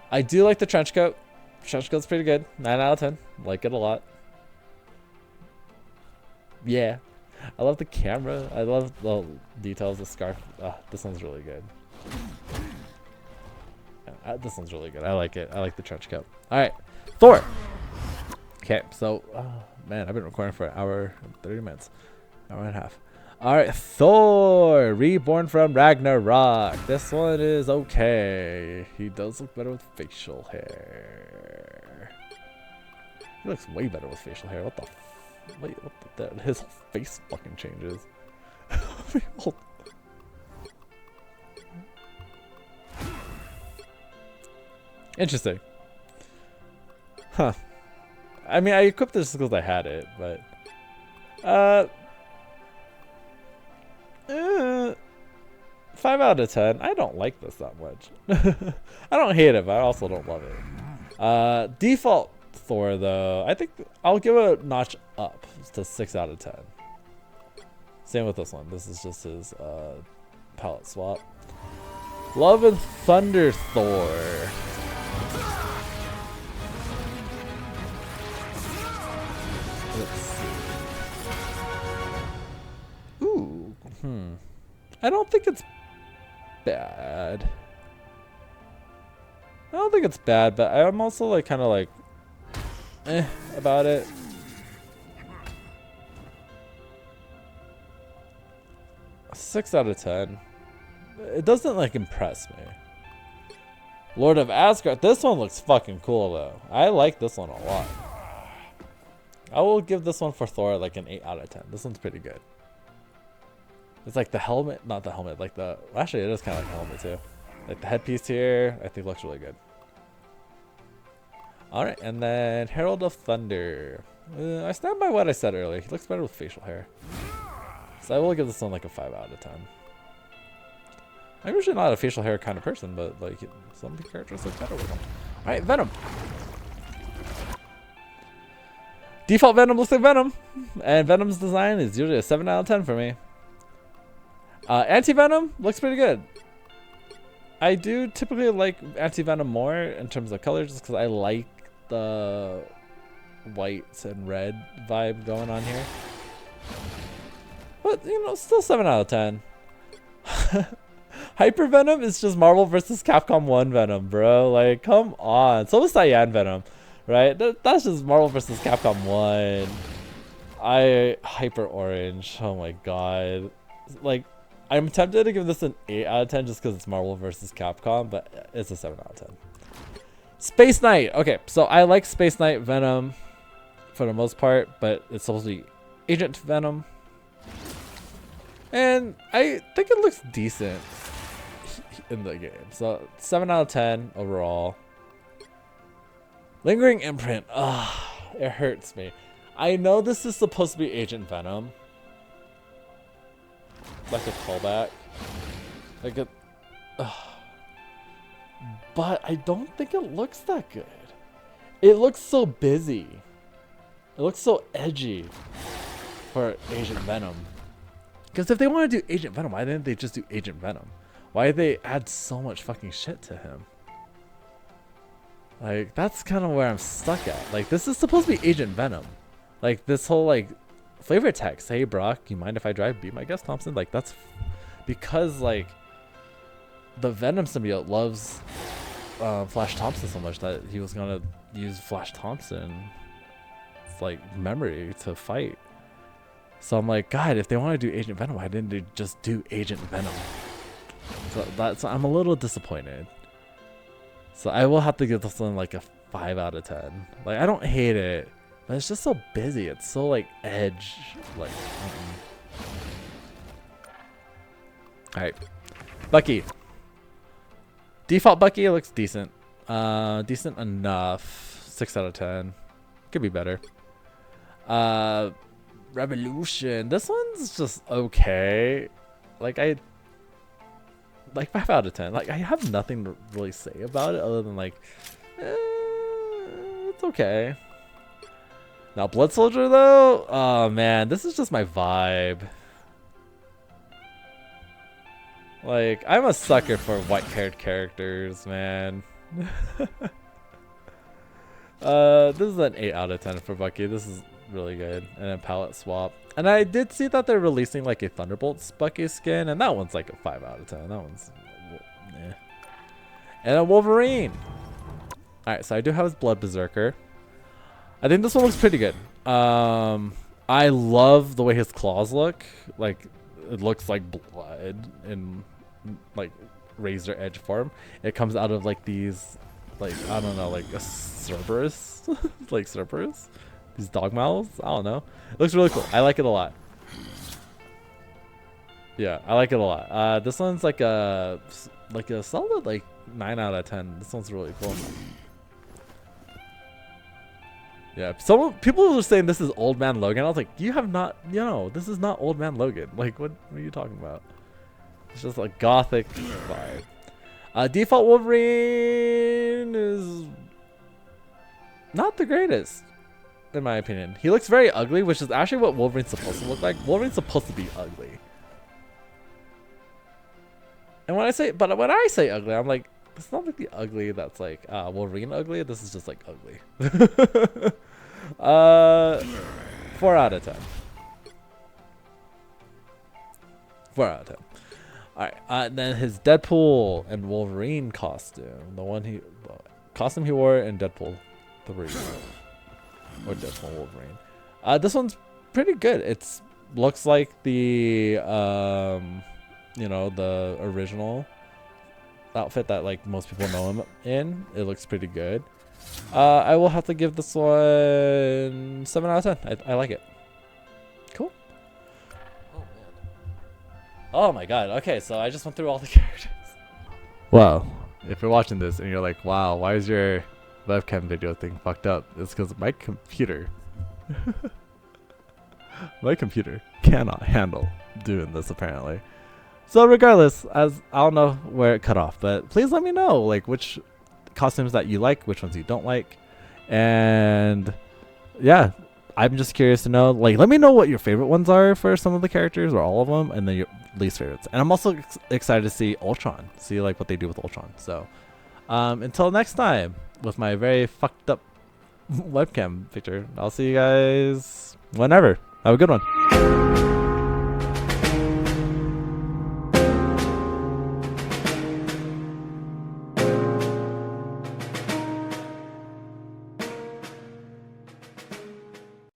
I do like the trench coat. Trench coat's pretty good. 9 out of 10. Like it a lot. Yeah. I love the camera. I love the details of the scarf. This one's really good. This one's really good. I like it. I like the trench coat. All right, Thor. Okay, so man, I've been recording for an hour and 30 minutes, hour and a half. All right, Thor, reborn from Ragnarok. This one is okay. He does look better with facial hair. He looks way better with facial hair. What the? Wait, what the? His whole face fucking changes. Interesting. Huh. I mean, I equipped this because I had it, but 5 out of 10. I don't like this that much. I don't hate it, but I also don't love it. Default Thor, though, I think I'll give it a notch up to 6 out of 10. Same with this one. This is just his palette swap. Love and Thunder Thor. Let's see. Ooh. I don't think it's bad. I don't think it's bad, but I'm also like kind of like about it. A 6 out of 10. It doesn't like impress me. Lord of Asgard. This one looks fucking cool though. I like this one a lot. I will give this one for Thor like an 8 out of 10. This one's pretty good. It's like the helmet, not the helmet, like the, actually it is kind of like a helmet too. Like the headpiece here, I think looks really good. Alright, and then Herald of Thunder. I stand by what I said earlier. He looks better with facial hair. So I will give this one like a 5 out of 10. I'm usually not a facial hair kind of person, but like some of the characters look better with them. Alright, Venom. Default Venom looks like Venom. And Venom's design is usually a 7 out of 10 for me. Anti-Venom looks pretty good. I do typically like Anti-Venom more in terms of color just because I like the whites and red vibe going on here. But, you know, still 7 out of 10. Hyper Venom is just Marvel vs. Capcom 1 Venom, bro. Like, come on. So is Cyan Venom, right? That's just Marvel vs. Capcom 1. Hyper Orange. Oh my god. Like, I'm tempted to give this an 8 out of 10 just because it's Marvel vs. Capcom, but it's a 7 out of 10. Space Knight. Okay, so I like Space Knight Venom for the most part, but it's supposed to be Agent Venom. And I think it looks decent in the game. So 7 out of 10 overall. Lingering Imprint. Ugh, it hurts me. I know this is supposed to be Agent Venom. Like a callback. Like a... But I don't think it looks that good. It looks so busy. It looks so edgy for Agent Venom. Because if they want to do Agent Venom, why didn't they just do Agent Venom? Why did they add so much fucking shit to him? Like, that's kind of where I'm stuck at. Like, this is supposed to be Agent Venom. Like, this whole, like, flavor text. Hey, Brock, you mind if I drive? Be my guest, Thompson. Like, that's because, like, the Venom symbiote loves Flash Thompson so much that he was going to use Flash Thompson's, like, memory to fight. So I'm like, God, if they want to do Agent Venom, why didn't they just do Agent Venom? So I'm a little disappointed. So I will have to give this one like a 5 out of 10. Like, I don't hate it, but it's just so busy. It's so like edge. Like, Alright. Bucky. Default Bucky looks decent. Decent enough. 6 out of 10. Could be better. Revolution. This one's just okay. Like, 5 out of 10. Like, I have nothing to really say about it other than like, it's okay. Now, Blood Soldier though, oh man, this is just my vibe. Like, I'm a sucker for white-haired characters, man. This is an 8 out of 10 for Bucky. This is really good. And then palette swap. And I did see that they're releasing like a Thunderbolts Bucky skin, and that one's like a 5 out of 10. That one's, eh. And a Wolverine. Alright, so I do have his Blood Berserker. I think this one looks pretty good. I love the way his claws look. Like, it looks like blood in like razor edge form. It comes out of like these, like, I don't know, like a Cerberus, like Cerberus, these dog mouths. I don't know. It looks really cool. I like it a lot. Yeah, I like it a lot. This one's like a solid like 9 out of 10. This one's really cool. Yeah, people were saying this is Old Man Logan. I was like, you have not, this is not Old Man Logan. Like, what are you talking about? It's just like gothic vibe. Default Wolverine is not the greatest, in my opinion. He looks very ugly, which is actually what Wolverine's supposed to look like. Wolverine's supposed to be ugly. And when I say ugly, I'm like, it's not like the ugly that's like Wolverine ugly. This is just like ugly. 4 out of 10. 4 out of 10. Alright, and then his Deadpool and Wolverine costume. The costume he wore in Deadpool 3. Or Deadpool Wolverine. This one's pretty good. It's looks like the the original outfit that like most people know him in. It looks pretty good. I will have to give this one 7 out of 10. I like it. Cool. Oh man. Oh my god. Okay, so I just went through all the characters. Well, if you're watching this and you're like, wow, why is your webcam video thing fucked up? It's because my computer cannot handle doing this apparently. So regardless, as I don't know where it cut off, but please let me know like which costumes that you like, which ones you don't like, and yeah, I'm just curious to know. Like, let me know what your favorite ones are for some of the characters or all of them, and then your least favorites. And I'm also excited to see Ultron, see like what they do with Ultron. So until next time, with my very fucked up webcam picture, I'll see you guys whenever. Have a good one.